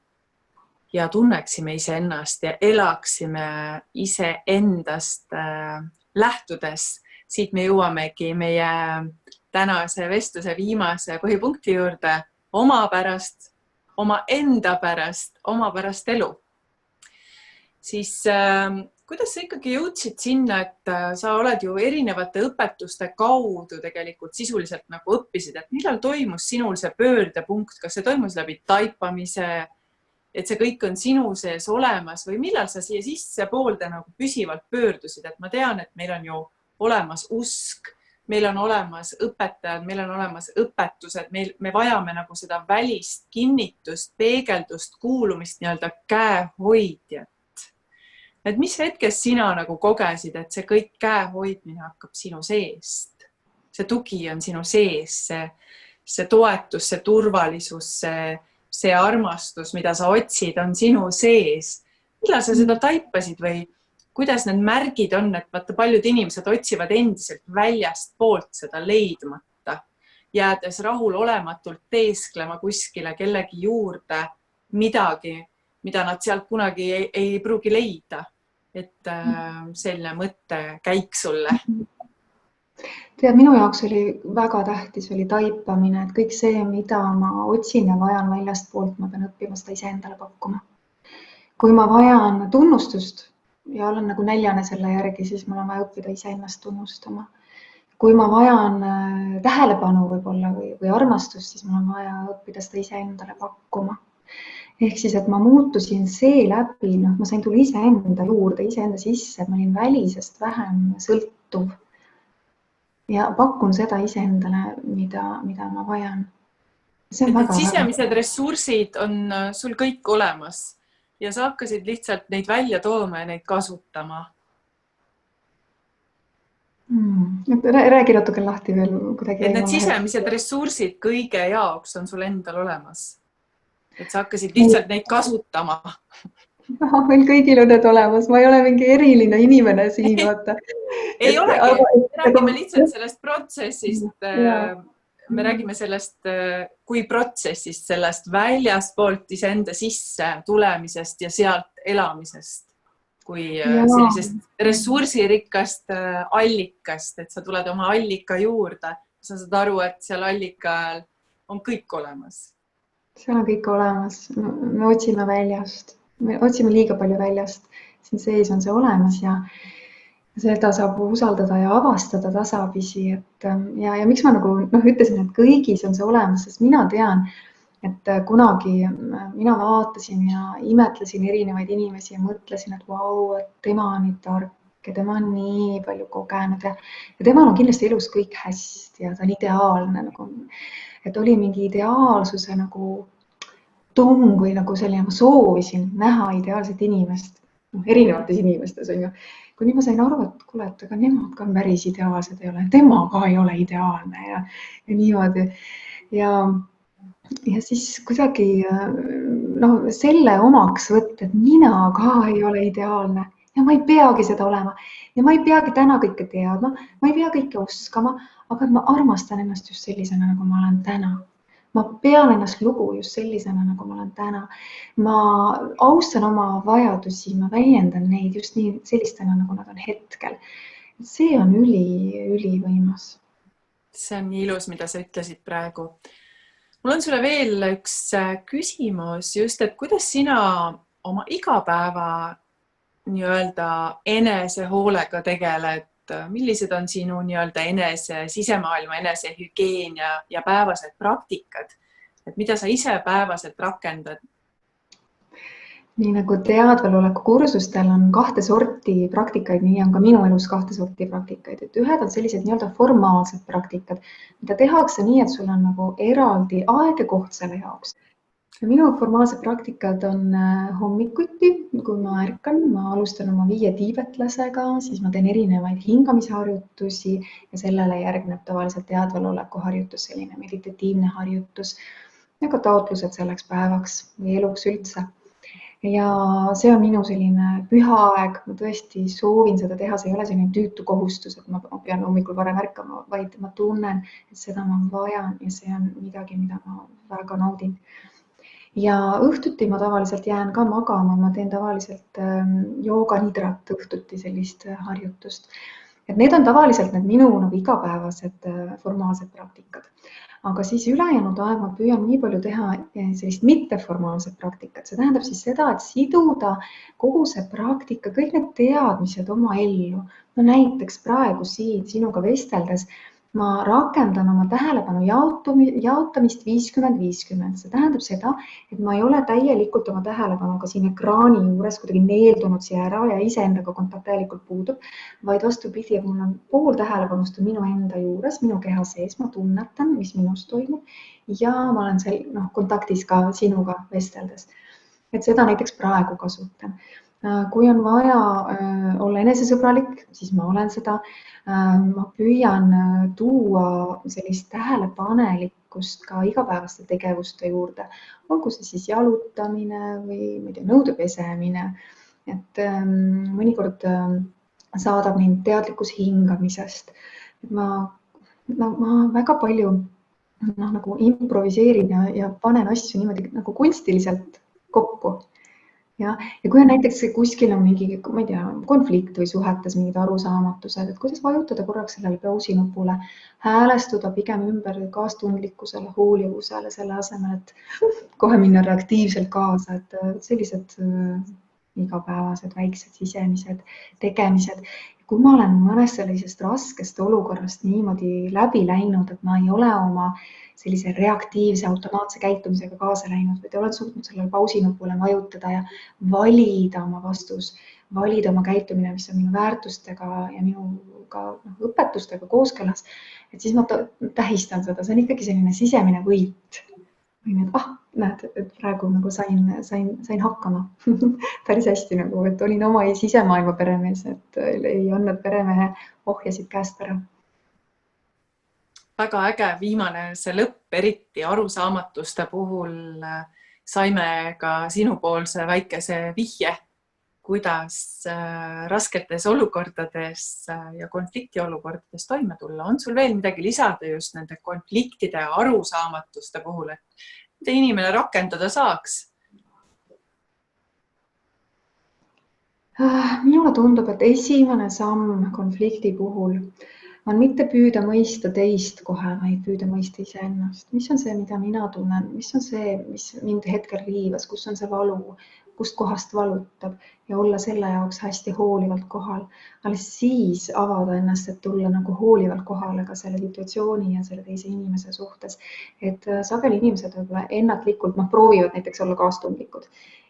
ja tunneksime iseennast ja elaksime iseendast lähtudes. Siit me jõuamegi meie tänase vestluse viimase põhipunkti juurde, oma pärast, oma enda pärast, oma pärast elu. Siis kuidas sa ikkagi jõudsid sinna, et sa oled ju erinevate õpetuste kaudu tegelikult sisuliselt õppisid, et millal toimus sinul see pöördepunkt, kas see toimus läbi taipamise, et see kõik on sinu sees olemas või millal sa siia sissepoolde püsivalt pöördusid, et ma tean, et meil on ju olemas usk, meil on olemas õpetajad, meil on olemas õpetused, me vajame seda välist kinnitust, peegeldust, kuulumist, nii-öelda käehoidjat. Et mis hetkest sina kogesid, et see kõik käehoidmine hakkab sinu seest, see tugi on sinu sees, see toetus, see turvalisus, see armastus, mida sa otsid, on sinu sees. Millal sa seda taipasid või kuidas need märgid on, et vaata paljud inimesed otsivad endiselt väljast poolt seda leidmata, jäädes rahulolematult teesklema kuskile kellegi juurde midagi, mida nad sealt kunagi ei pruugi leida. Et selline mõte käik sulle. Tead, minu jaoks oli väga tähtis, oli taipamine, et kõik see, mida ma otsin ja vajan väljast poolt, ma pean õppima seda iseendale pakkuma. Kui ma vajan tunnustust ja olen näljane selle järgi, siis mul on vaja õppida iseennast tunnustama. Kui ma vajan tähelepanu võib-olla või armastust, siis mul on vaja õppida seda iseendale pakkuma. Ehk siis, et ma muutusin seeläbi, ma sain tulla iseenda juurde, iseenda sisse, et ma olin välisest vähem sõltuv ja pakun seda iseendale, mida ma vajan. Sisemised ressursid on sul kõik olemas ja sa hakkasid lihtsalt neid välja tooma ja neid kasutama. Räägi natuke lahti veel. Et need sisemised ressursid kõige jaoks on sul endal olemas. Et sa hakkasid lihtsalt neid kasutama. Meil kõigil on need olemas. Ma ei ole mingi eriline inimene siin. Ei olegi. Me räägime lihtsalt sellest protsessist. Me räägime sellest kui protsessist, sellest väljaspoolt iseenda sisse tulemisest ja sealt elamisest. Kui sellisest ressursirikkast allikast, et sa tuled oma allika juurde. Sa saad aru, et seal allikal on kõik olemas. Seal on kõik olemas. Me otsime väljast. Me otsime liiga palju väljast. Siin sees on see olemas ja seda saab usaldada ja avastada tasapisi. Ja miks ma ütlesin, et kõigis on see olemas, sest mina tean, et kunagi mina vaatasin ja imetlesin erinevaid inimesi ja mõtlesin, et vau, et tema on nii tark ja tema on nii palju kogenud ja temal on kindlasti elus kõik hästi ja ta on ideaalne. Et oli mingi ideaalsuse tung või selline, ma soovisin näha ideaalset inimest erinevates inimestes on ju. Kuni ma sain aru, et kuule, et ega nemad ka päris ideaalsed ei ole, tema ka ei ole ideaalne ja niimoodi. Ja siis kuidagi selle omaks võtta, et mina ka ei ole ideaalne ja ma ei peagi seda olema ja ma ei peagi täna kõike teadma, ma ei pea kõike oskama, aga ma armastan ennast just sellisena, nagu ma olen täna. Ma pean ennast lugu just sellisena, nagu ma olen täna. Ma austan oma vajadusi, ma väljendan neid just nii sellistena, nagu nad on hetkel. See on ülivõimas. See on nii ilus, mida sa ütlesid praegu. Mul on sulle veel üks küsimus just, et kuidas sina oma igapäeva nii-öelda enesehoolega tegeled? Millised on sinu nii-öelda sisemaailma enesehügieen ja päevased praktikad? Et mida sa ise päevaselt rakendad? Nii nagu teadveloleku kursustel on 2 sorti praktikaid, nii on ka minu elus 2 sorti praktikaid. Et ühed on sellised nii-öelda formaalsed praktikad, mida tehakse nii, et sul on nagu eraldi aeg ja koht selle jaoks. Ja minu formaalsed praktikad on hommikuti, kui ma ärkan, ma alustan oma 5 tiibetlasega, siis ma teen erinevaid hingamisharjutusi ja sellele järgneb tavaliselt teadveloleku harjutus, selline meditatiivne harjutus ja ka taotlused selleks päevaks või eluks üldse. Ja see on minu selline püha aeg, ma tõesti soovin seda teha, see ei ole selline tüütu kohustus, et ma pean hommikul varem ärkama, vaid ma tunnen, et seda ma vajan ja see on midagi, mida ma väga naudin. Ja õhtuti ma tavaliselt jään ka magama, ma teen tavaliselt jooga nidrat õhtuti sellist harjutust. Et need on tavaliselt need minu igapäevased formaalsed praktikad. Aga siis ülejäänud aeg ma püüan nii palju teha sellist mitteformaalset praktikat. See tähendab siis seda, et siduda kogu see praktika, kõik need teadmised oma ellu. No näiteks praegu siin sinuga vesteldes ma rakendan oma tähelepanu jaotamist 50-50. See tähendab seda, et ma ei ole täielikult oma tähelepanuga siin ekraani juures kuidagi neeldunud siia ära ja iseendaga kontakt täielikult puudub, vaid vastupidi, et mul on pool tähelepanust minu enda juures, minu keha sees, ma tunnetan, mis minus toimub ja ma olen seal kontaktis ka sinuga vesteldes. Et seda näiteks praegu kasutan. Kui on vaja olla enesesõbralik, siis ma olen seda. Ma püüan tuua sellist tähelepanelikkust ka igapäevaste tegevuste juurde, olgu see siis jalutamine või nõude pesemine. Et mõnikord saadab mind teadlikkus hingamisest. Ma väga palju nagu improviseerin ja panen asju niimoodi nagu kunstiliselt kokku. Ja kui on näiteks kuskil on mingi, ma ei tea, konflikt või suhetes mingid arusaamatused, et kuidas vajutada korraks sellele pausinupule, häälestuda pigem ümber kaastundlikkusele, hoolivusele, selle asemel, et kohe minna reaktiivselt kaasa, et sellised igapäevased väiksed sisemised tegemised. Kui ma olen mõnest sellisest raskest olukorrast niimoodi läbi läinud, et ma ei ole oma sellise reaktiivse automaatse käitumisega kaasa läinud, või te olete suutnud sellele pausinupule vajutada ja valida oma vastus, valida oma käitumine, mis on minu väärtustega ja minu ka õpetustega kooskõlas, et siis ma tähistan seda, see on ikkagi selline sisemine võit. Või need, näed, et praegu nagu sain hakkama päris hästi, et olin oma sisemaailma peremees, et ei andnud peremehe ohjasid käest ära. Väga äge viimane see lõpp, eriti arusaamatuste puhul saime ka sinupoolse väikese vihje, kuidas rasketes olukordades ja konfliktiolukordades toime tulla. On sul veel midagi lisada just nende konfliktide ja arusaamatuste puhul, et mida inimene rakendada saaks? Minule tundub, et esimene samm konflikti puhul on mitte püüda mõista teist kohe, vaid püüda mõista iseennast. Mis on see, mida mina tunnen? Mis on see, mis mind hetkel riivas? Kus on see valu? Kust kohast valutab? Ja olla selle jaoks hästi hoolivalt kohal. Alles siis avada ennast, et tulla nagu hoolivalt kohale ka selle situatsiooni ja selle teise inimese suhtes. Et sageli inimesed võib-olla ennatlikult proovivad näiteks olla kaastundlikud.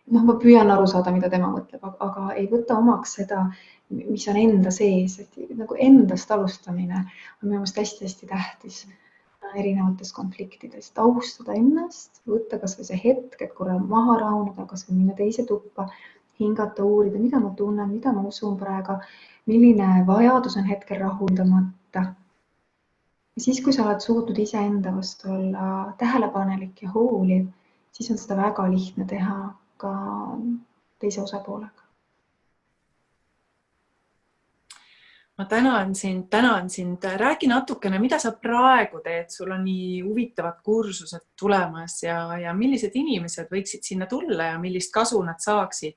Ma püüan aru saada, mida tema mõtleb, aga ei võta omaks seda, mis on enda sees, et nagu endast alustamine on minu meelest hästi-hästi tähtis erinevates konfliktides, austada ennast, võtta kas või see hetk, et korra maha rahuneda, kas või minna teise tuppa hingata, uurida, mida ma tunnen, mida ma usun praegu, milline vajadus on hetkel rahuldamata. Ja siis, kui sa oled suutnud iseenda vastu olla tähelepanelik ja hooliv, siis on seda väga lihtne teha ka teise osapoolega. Ma tänan sind. Räägi natukene, mida sa praegu teed? Sul on nii huvitavad kursused tulemas ja millised inimesed võiksid sinna tulla ja millist kasu nad saaksid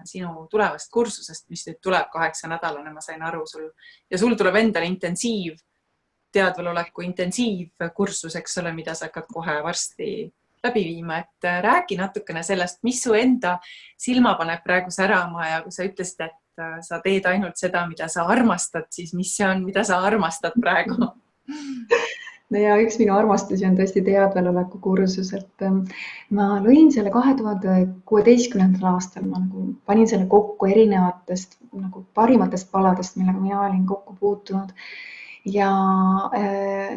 sinu tulevast kursusest, mis nüüd tuleb 8-nädalane, ma sain aru sul. Ja sul tuleb endale teadvaloleku intensiivkursus, eks ole, mida sa hakkad kohe varsti läbi viima. Et räägi natukene sellest, mis su enda silma paneb praegu särama ja kui sa ütlesid, et sa teed ainult seda, mida sa armastad, siis mis see on, mida sa armastad praegu? No ja üks minu armastusi on tõesti teadvaloleku kursus, et ma lõin selle 2016. aastal, ma panin selle kokku erinevatest parimatest paladest, millega mina olin kokku puutunud. Ja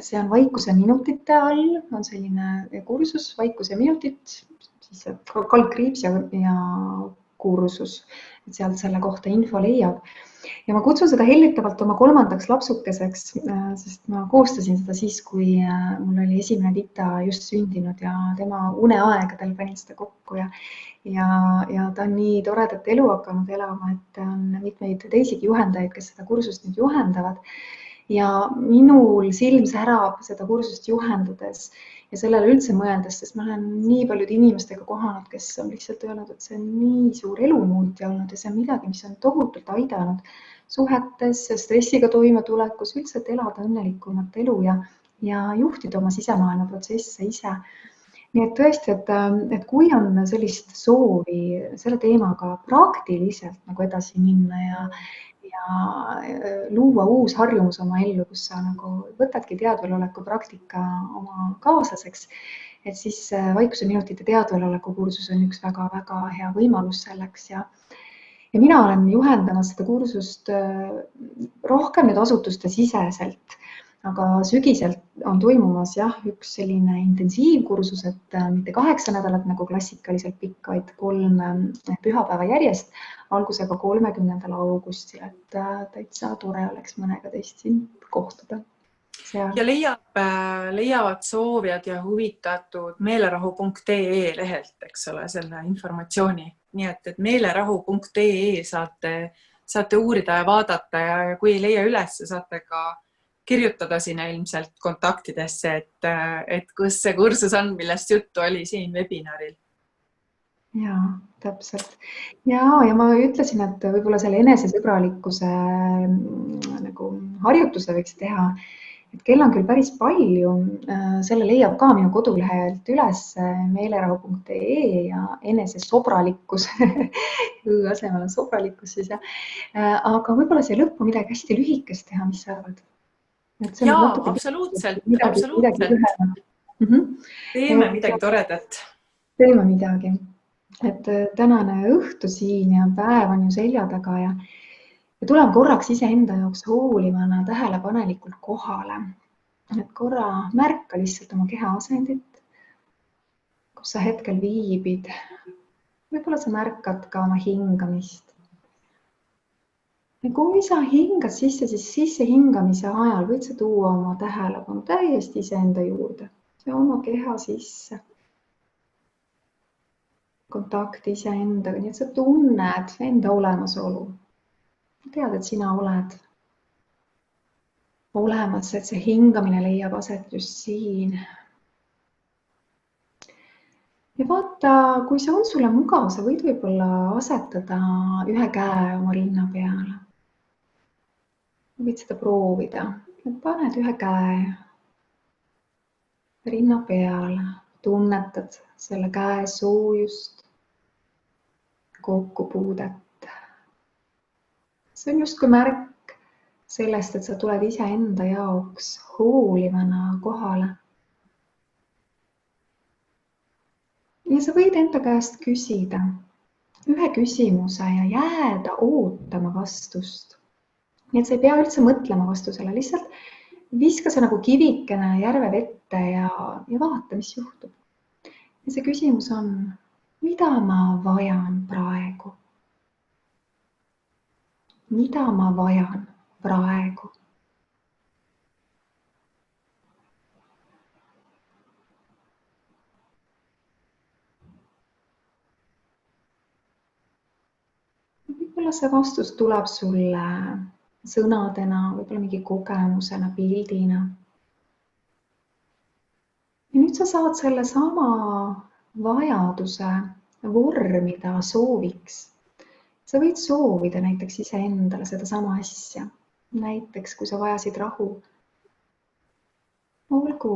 see on vaikuse minutite all, on selline kursus, vaikuse minutit, siis kaldkriips ja kursus, et sealt selle kohta info leiab. Ja ma kutsun seda hellitavalt oma 3. lapsukeseks, sest ma koostasin seda siis, kui mul oli esimene tita just sündinud ja tema uneaegadel panin seda kokku ja ta on nii toredat elu hakanud elama, et on mitmeid teisigi juhendajaid, kes seda kursust nüüd juhendavad. Ja minul silm särab seda kursust juhendades ja sellele üldse mõeldes, sest ma olen nii paljude inimestega kohanud, kes on lihtsalt öelnud, et see on nii suur elumuutja olnud ja see on midagi, mis on tohutult aidanud suhetes, stressiga toimetulekus, üldse, et elada õnnelikumat elu ja juhtida oma sisemaailma protsesse ise. Nii et tõesti, et kui on sellist soovi selle teemaga praktiliselt nagu edasi minna ja luua uus harjumus oma ellu, kus sa võtadki teadvaloleku praktika oma kaaslaseks, et siis vaikuse minutite teadvaloleku kursus on üks väga-väga hea võimalus selleks ja mina olen juhendamas seda kursust rohkem nüüd asutuste siseselt, aga sügiselt on toimumas üks selline intensiivkursus, et mitte 8 nädalat nagu klassikaliselt pikk, vaid 3 pühapäeva järjest algusega 30. augustil, et täitsa tore oleks mõnega teist siin kohtuda. Ja leiavad soovijad ja huvitatud meelerahu.ee lehelt, eks ole, selle informatsiooni. Nii et meelerahu.ee saate uurida ja vaadata ja kui ei leia üles, saate ka kirjutada sinna ilmselt kontaktidesse, et kus see kursus on, millest juttu oli siin webinaril. Jaa, täpselt. Ja ma ütlesin, et võib-olla selle enesesõbralikkuse harjutuse võiks teha, et kell on küll päris palju, selle leiab ka minu kodulehelt üles meelerahu.ee ja enesesobralikkus, asemel on sobralikkus siis, aga võib-olla see lõppu midagi hästi lühikest teha, mis sa arvad? Jaa, absoluutselt. Teeme midagi toredat. Teeme midagi. Et tänane õhtu siin ja päev on ju selja taga ja tulen korraks iseenda jaoks hoolivana tähelepanelikult kohale. Et korra märka lihtsalt oma keha asendit, kus sa hetkel viibid. Võib-olla sa märkad ka oma hingamist. Ja kui sa hingad sisse, siis sisse hingamise ajal võid sa tuua oma tähelepanu täiesti iseenda juurde ja oma keha sisse. Kontakti iseendaga, nii et sa tunned enda olemasolu. Tead, et sina oled olemas, et see hingamine leiab aset just siin. Ja vaata, kui see on sulle mugav, sa võid võib-olla asetada ühe käe oma rinna peale. Võid seda proovida. Paned ühe käe rinna peale, tunnetad selle käe soojust, kokkupuudet. See on justkui märk sellest, et sa tuled iseenda jaoks hoolivana kohale. Ja sa võid enda käest küsida ühe küsimuse ja jääda ootama vastust. Nii et sa ei pea üldse mõtlema vastusele, lihtsalt viska see nagu kivikene järve vette ja vaata, mis juhtub. Ja see küsimus on, mida ma vajan praegu? mida ma vajan praegu. Võib-olla see vastus tuleb sulle sõnadena, võib-olla mingi kogemusena, pildina. Ja nüüd sa saad selle sama vajaduse vormida sooviks. Sa võid soovida näiteks iseendale seda sama asja. Näiteks, kui sa vajasid rahu. Olgu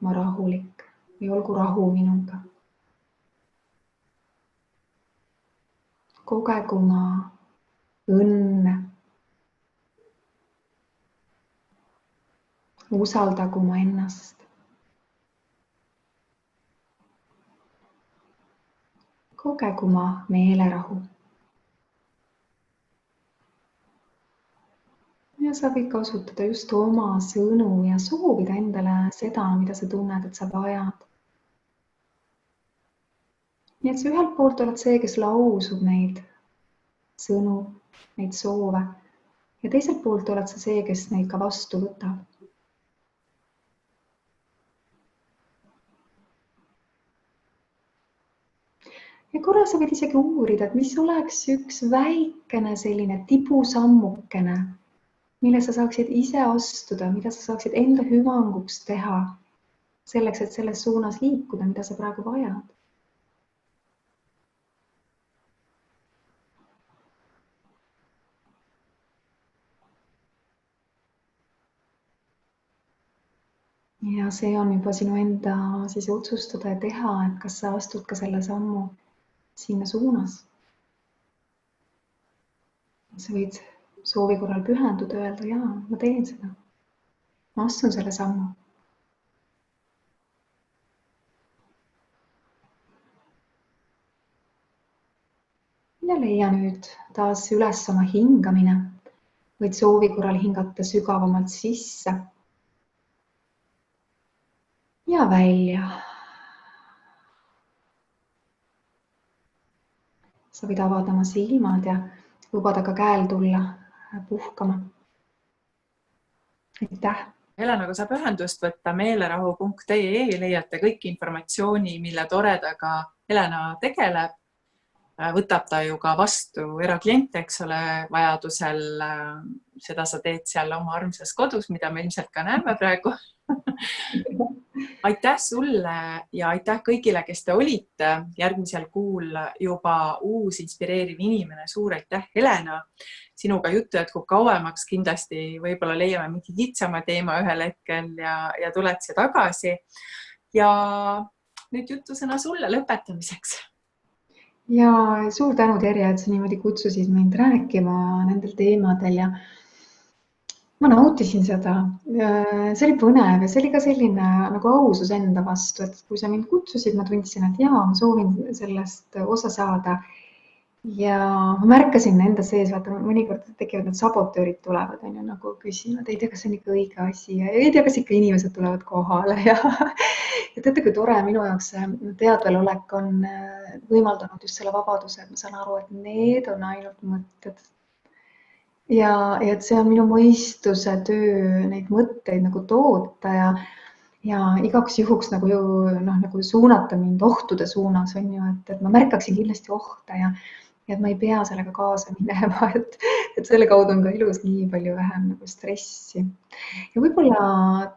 ma rahulik või olgu rahu minuga. Kogegu ma õnne. Usaldagu ma ennast. Kogegu ma meelerahu. Ja sa võid kasutada just oma sõnu ja soovida endale seda, mida sa tunned, et sa vajad. Nii et sa ühelt poolt oled see, kes lausub neid sõnu, neid soove. Ja teiselt poolt oled sa see, kes neid ka vastu võtab. Ja korra sa võid isegi uurida, et mis oleks üks väikene selline tibusammukene, mille sa saaksid ise astuda, mida sa saaksid enda hüvanguks teha, selleks, et selles suunas liikuda, mida sa praegu vajad. Ja see on juba sinu enda siis otsustada ja teha, et kas sa astud ka selle sammu sinna suunas. Sa võid soovi korral pühenduda ja öelda, jaa, ma teen seda. Ma astun selle sammu. Ja leia nüüd taas üles oma hingamine. Võid soovi korral hingata sügavamalt sisse ja välja. Sa võid avada oma silmad ja lubada ka käel tulla puhkama. Aitäh! Helenaga saab ühendust võtta meelerahu.ee, leiate kõik informatsiooni, mille toredaga Helena tegeleb. Võtab ta ju ka vastu erakliente, eks ole, vajadusel seda sa teed seal oma armsas kodus, mida me ilmselt ka näeme praegu. Aitäh sulle ja aitäh kõigile, kes te olite. Järgmisel kuul juba uus inspireeriv inimene. Suur aitäh, Helena. Sinuga juttu jätkub kauemaks. Kindlasti võib-olla leiame mingi kitsama teema ühel hetkel ja tuled siia tagasi. Ja nüüd jutusõna sulle lõpetamiseks. Ja suur tänu, Terje, et sa niimoodi kutsusid mind rääkima nendel teemadel ja ma nautisin seda. See oli põnev ja see oli ka selline nagu ausus enda vastu, et kui sa mind kutsusid, ma tundsin, et jaa, ma soovin sellest osa saada. Ja ma märkasin enda sees, vaata, mõnikord tekivad need sabotöörid tulevad, on ju, nagu küsinud, ei tea, kas see on ikka õige asi ja ei tea, kas ikka inimesed tulevad kohale ja teate, kui tore minu jaoks teadvelolek on võimaldanud just selle vabaduse, et ma saan aru, et need on ainult mõtted. Ja et see on minu mõistuse töö neid mõtteid nagu toota ja igaks juhuks nagu suunata mind ohtude suunas, on ju, et ma märkaksin kindlasti ohte ja et ma ei pea sellega kaasa minema, et selle kaudu on ka ilus nii palju vähem nagu stressi. Ja võib-olla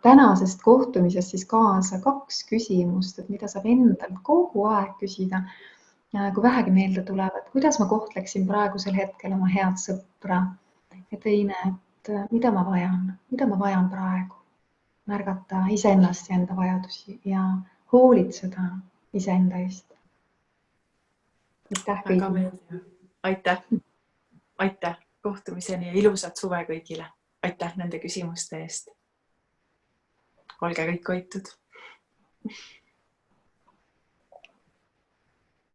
tänasest kohtumisest siis kaasa 2 küsimust, et mida saab endalt kogu aeg küsida, kui vähegi meelde tuleb, et kuidas ma kohtleksin praegusel hetkel oma head sõpra. Ja teine, et mida ma vajan praegu. Märgata iseennast ja enda vajadusi ja hoolitseda iseenda eest. Aitäh kõigile. Aitäh kohtumiseni ja ilusat suve kõigile. Aitäh nende küsimuste eest. Olge kõik hoitud.